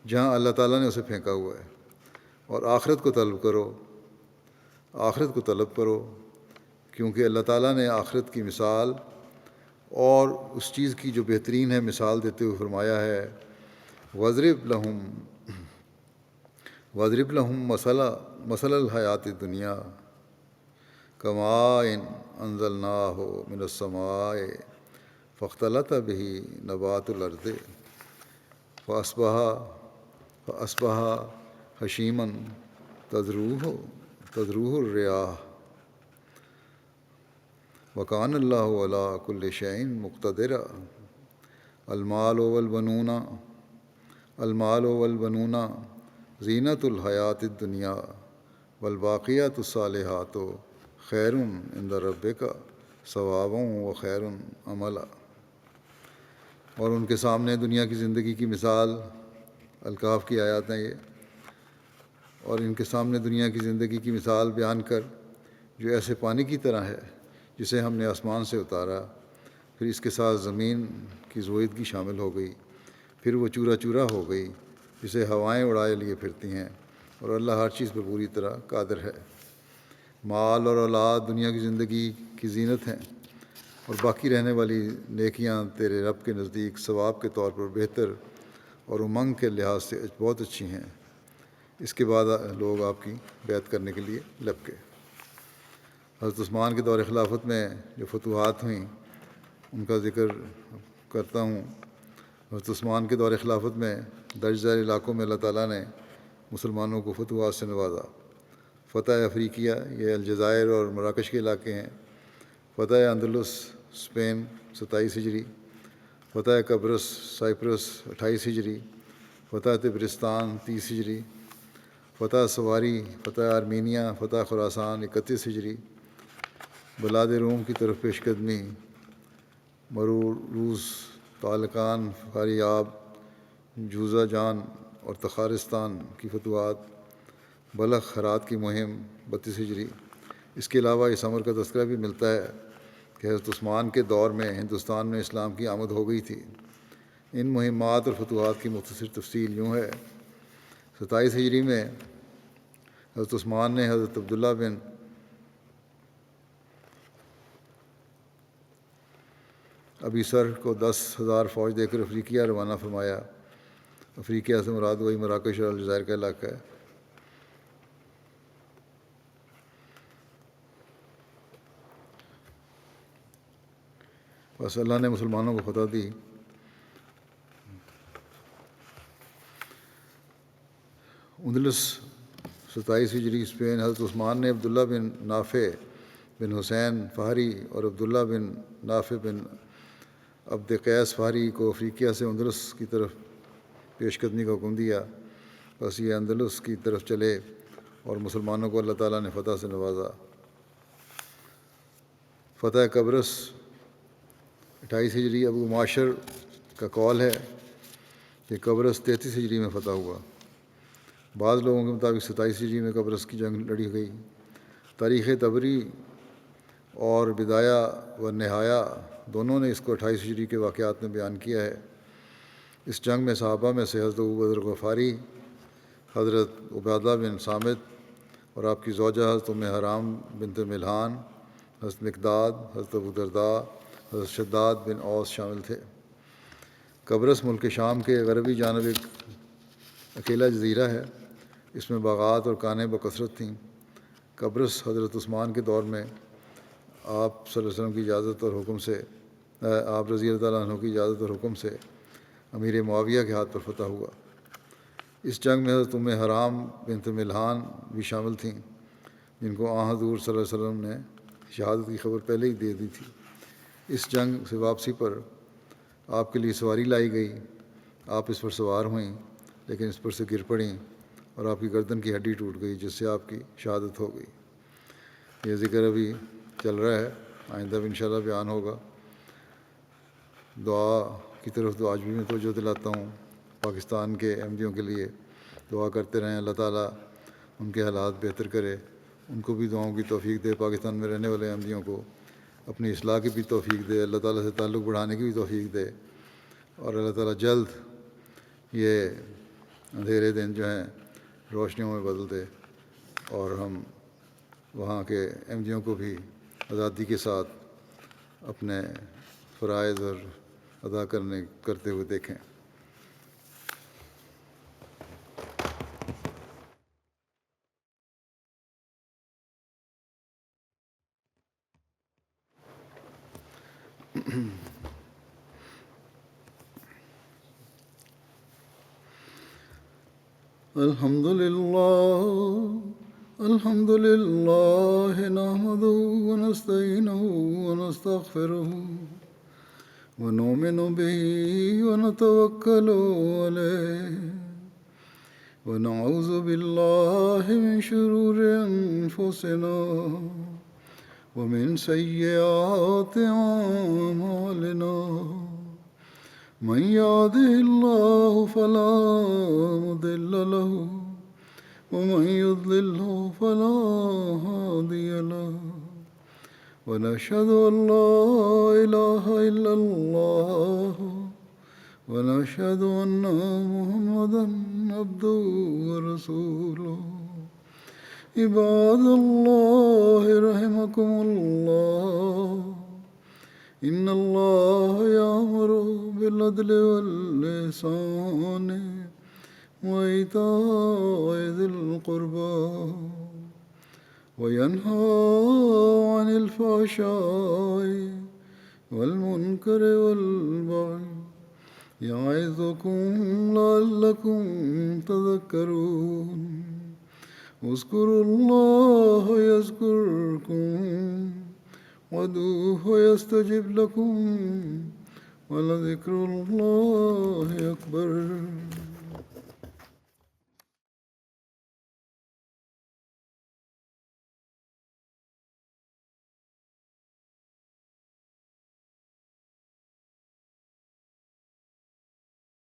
جہاں اللہ تعالیٰ نے اسے پھینکا ہوا ہے، اور آخرت کو طلب کرو، کیونکہ اللہ تعالیٰ نے آخرت کی مثال اور اس چیز کی جو بہترین ہے مثال دیتے ہوئے فرمایا ہے، وَاضْرِبْ لَهُم مَثَلَ الْحَيَاةِ الدُّنْيَا كَمَاءٍ أَنزَلْنَاهُ مِنَ السَّمَاءِ فَاخْتَلَطَ بِهِ نَبَاتُ الْأَرْضِ فَأَصْبَحَ هَشِيمًا تَذْرُوهُ الرِّيَاحُ وَكَانَ اللَّهُ عَلَىٰ كُلِّ شَيْءٍ مُقْتَدِرًا۔ المال والبنون زینۃ الحیات الدنیا والباقیات الصالحات خیر عند ربک ثوابا وخیر عملا۔ اور ان کے سامنے دنیا کی زندگی کی مثال، الکاف کی آیات ہیں یہ، اور ان کے سامنے دنیا کی زندگی کی مثال بیان کر جو ایسے پانی کی طرح ہے جسے ہم نے آسمان سے اتارا، پھر اس کے ساتھ زمین کی زویدگی شامل ہو گئی، پھر وہ چورا چورا ہو گئی جسے ہوائیں اڑائے لیے پھرتی ہیں، اور اللہ ہر چیز پر پوری طرح قادر ہے۔ مال اور اولاد دنیا کی زندگی کی زینت ہیں، اور باقی رہنے والی نیکیاں تیرے رب کے نزدیک ثواب کے طور پر بہتر اور امنگ کے لحاظ سے بہت اچھی ہیں۔ اس کے بعد لوگ آپ کی بیعت کرنے کے لیے لپکے۔ حضرت عثمان کے دور خلافت میں جو فتوحات ہوئیں ان کا ذکر کرتا ہوں۔ حضرت عثمان کے دور خلافت میں درج ذیل علاقوں میں اللہ تعالیٰ نے مسلمانوں کو فتوحات سے نوازا۔ فتح افریقیہ، یہ الجزائر اور مراکش کے علاقے ہیں۔ فتح اندلس اسپین 27 ہجری، فتح قبرص سائپرس 28 ہجری، فتح طبرستان 30 ہجری، فتح سواری، فتح آرمینیا، فتح خراسان 31 ہجری، بلاد روم کی طرف پیش قدمی، مروروز، طالقان، فاریاب، جوزہ جان اور تخارستان کی فتوحات، بلخ ہرات کی مہم 32 ہجری۔ اس کے علاوہ اس امر کا تذکرہ بھی ملتا ہے کہ حضرت عثمان کے دور میں ہندوستان میں اسلام کی آمد ہو گئی تھی۔ ان مہمات اور فتوحات کی مختصر تفصیل یوں ہے۔ 27 ہجری میں حضرت عثمان نے حضرت عبداللہ بن ابی سر کو 10,000 فوج دے کر افریقیہ روانہ فرمایا۔ افریقیہ سے مراد وہی مراکش اور الجزائر کا علاقہ ہے۔ بس اللہ نے مسلمانوں کو فتح دی۔ اندلس 27 ہجری اسپین۔ حضرت عثمان نے عبداللہ بن نافع بن حسین فہری اور عبداللہ بن نافع بن عبد قیس فہری کو افریقیہ سے اندلس کی طرف پیش قدمی کا حکم دیا۔ بس یہ اندلس کی طرف چلے اور مسلمانوں کو اللہ تعالیٰ نے فتح سے نوازا۔ فتح قبرص 28 ہجری۔ ابو معاشر کا قول ہے کہ قبرص 33 ہجری میں فتح ہوا۔ بعض لوگوں کے مطابق 27 ہجری میں قبرص کی جنگ لڑی گئی۔ تاریخ طبری اور بدایہ و نہایہ دونوں نے اس کو 28 ہجری کے واقعات میں بیان کیا ہے۔ اس جنگ میں صحابہ میں سے حضرت ابو بکر غفاری، حضرت عبادہ بن صامت اور آپ کی زوجہ حضرت ام حرام بنت ملحان، حضرت مقداد، حضرت ابو درداء، حضرت شداد بن اوس شامل تھے۔ قبرص ملک شام کے غربی جانب ایک اکیلا جزیرہ ہے۔ اس میں باغات اور کانیں بکثرت تھیں۔ قبرص حضرت عثمان کے دور میں آپ صلی اللہ علیہ وسلم کی اجازت اور حکم سے آپ رضی اللہ عنہ کی اجازت اور حکم سے امیر معاویہ کے ہاتھ پر فتح ہوا۔ اس جنگ میں حضرت ام حرام بنت ملحان بھی شامل تھیں، جن کو حضور صلی اللہ علیہ وسلم نے شہادت کی خبر پہلے ہی دے دی تھی۔ اس جنگ سے واپسی پر آپ کے لیے سواری لائی گئی۔ آپ اس پر سوار ہوئیں لیکن اس پر سے گر پڑیں اور آپ کی گردن کی ہڈی ٹوٹ گئی، جس سے آپ کی شہادت ہو گئی۔ یہ ذکر ابھی چل رہا ہے، آئندہ بھی انشاءاللہ بیان ہوگا۔ دعا کی طرف تو آج بھی میں توجہ دلاتا ہوں۔ پاکستان کے احمدیوں کے لیے دعا کرتے رہیں، اللہ تعالیٰ ان کے حالات بہتر کرے، ان کو بھی دعاؤں کی توفیق دے۔ پاکستان میں رہنے والے احمدیوں کو اپنی اصلاح کی بھی توفیق دے، اللہ تعالیٰ سے تعلق بڑھانے کی بھی توفیق دے، اور اللہ تعالیٰ جلد یہ اندھیرے دن جو ہیں روشنیوں میں بدل دے، اور ہم وہاں کے احمدیوں کو بھی آزادی کے ساتھ اپنے فرائض اور ادا کرتے ہوئے دیکھیں۔ الحمد للہ نحمده ونستعینه ونستغفره ونؤمن به ونتوکل علیہ ونعوذ باللہ من شرور انفسنا ومن سیئات اعمالنا من يهده الله فلا مضل له ومن يضلله فلا هادي له ونشهد أن لا إله إلا الله ونشهد أن محمدا عبده ورسوله عباد الله رحمكم الله إن الله يأمر بالعدل والإحسان وإيتاء ذي القربى وينهى عن الفحشاء والمنكر والبغي يعظكم لعلكم تذكرون اذكروا الله يذكركم وادعوه يستجب لكم ولذكر الله أكبر